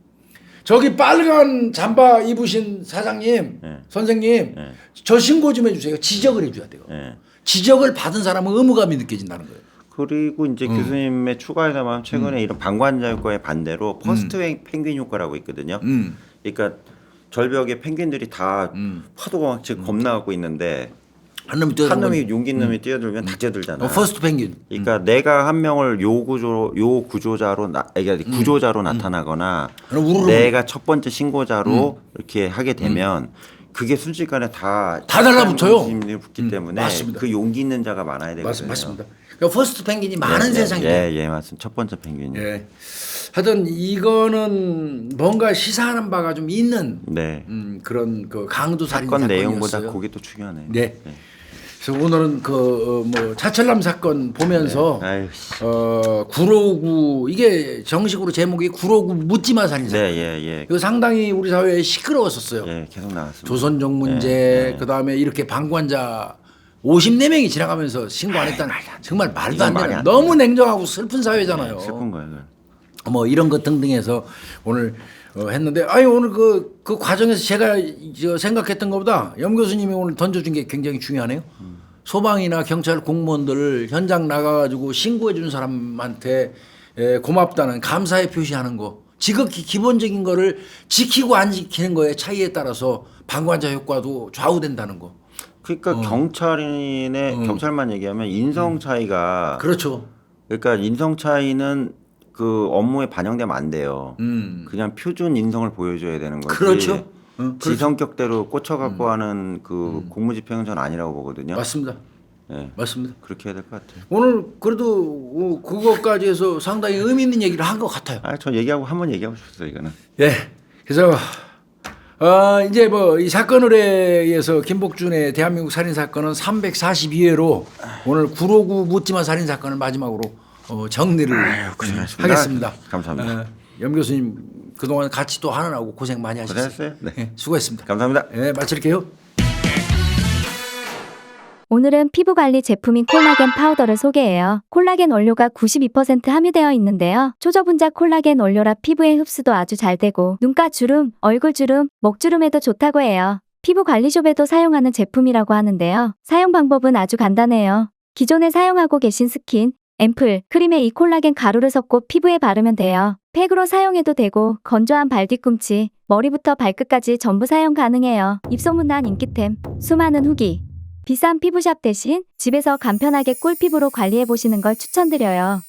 저기 빨간 잠바 입으신 사장님, 예. 선생님, 예. 저 신고 좀 해주세요. 지적을 해줘야 돼요. 예. 지적을 받은 사람은 의무감이 느껴진다는 거예요. 그리고 이제 교수님의 추가에서만 최근에 이런 방관자 효과의 반대로 퍼스트 펭귄 효과라고 있거든요. 그러니까 절벽에 펭귄들이 다 파도가 막 지금 겁나갖고 있는데 한 놈이 한 놈이 용기 있는 놈이 뛰어들면 다 뛰어들잖아. 퍼스트 펭귄. 그러니까 내가 한 명을 요 구조자로 구조자로 나타나거나 그럼 우르르 내가 첫 번째 신고자로 이렇게 하게 되면 그게 순식간에 다 달라붙어요. 힘이 붙기 때문에 맞습니다. 그 용기 있는 자가 많아야 되거든요. 맞습니다. 그러니까 퍼스트 펭귄이 많은 세상이에요. 예, 맞습니다. 첫 번째 펭귄이. 예. 하여튼 이거는 뭔가 시사하는 바가 좀 있는 네. 그런 그 강도 살인 사건 사건이었어요. 내용보다 그게 또 중요하네요. 네. 그래서 오늘은 그 뭐 차철남 사건 보면서 아유, 씨. 구로구 이게 정식으로 제목이 구로구 묻지마 살인 사건. 네, 예. 이거 상당히 우리 사회에 시끄러웠었어요. 예, 계속 나왔습니다. 조선족 문제, 그다음에 이렇게 방관자 54명이 지나가면서 신고 안 했다는 정말 말도 안 이건 말이 되는 안 너무 냉정하고 슬픈 사회잖아요. 슬픈 거예요. 그건. 뭐 이런 것 등등해서 오늘 했는데 아니 오늘 그 과정에서 제가 생각했던 것보다 염 교수님이 오늘 던져준 게 굉장히 중요하네요. 소방이나 경찰 공무원들 현장 나가가지고 신고해 준 사람한테 고맙다는 감사의 표시하는 거 지극히 기본적인 거를 지키고 안 지키는 거에 차이에 따라서 방관자 효과도 좌우된다는 거. 그러니까 경찰만 얘기하면 인성 차이가 그렇죠. 그러니까 인성 차이는 그 업무에 반영되면 안 돼요. 그냥 표준 인성을 보여줘야 되는 거지. 그렇죠. 지 성격대로 꽂혀갖고 하는 그 공무집행은 전 아니라고 보거든요. 맞습니다. 네. 맞습니다. 그렇게 해야 될 것 같아요. 오늘 그래도 그것까지 해서 상당히 의미 있는 얘기를 한 것 같아요. 저 얘기하고 한번 얘기하고 싶었어요 이거는. 예. 그래서 이제 뭐 이 사건을 의해서 김복준의 대한민국 살인 사건은 342회로 오늘 구로구 묻지마 살인 사건을 마지막으로 정리를 고생하셨습니다. 하겠습니다. 감사합니다. 염 교수님 그동안 같이 또 하느라고 고생 많이 하셨어요. 고생했어요. 네. 예, 수고했습니다. 감사합니다. 예, 마칠게요. 오늘은 피부관리 제품인 콜라겐 파우더를 소개해요. 콜라겐 원료가 92% 함유되어 있는데요. 초저분자 콜라겐 원료라 피부에 흡수도 아주 잘 되고 눈가 주름, 얼굴 주름, 목 주름에도 좋다고 해요. 피부 관리숍에도 사용하는 제품이라고 하는데요. 사용 방법은 아주 간단해요. 기존에 사용하고 계신 스킨, 앰플, 크림에 이 콜라겐 가루를 섞고 피부에 바르면 돼요. 팩으로 사용해도 되고 건조한 발 뒤꿈치, 머리부터 발끝까지 전부 사용 가능해요. 입소문난 인기템, 수많은 후기. 비싼 피부샵 대신 집에서 간편하게 꿀피부로 관리해보시는 걸 추천드려요.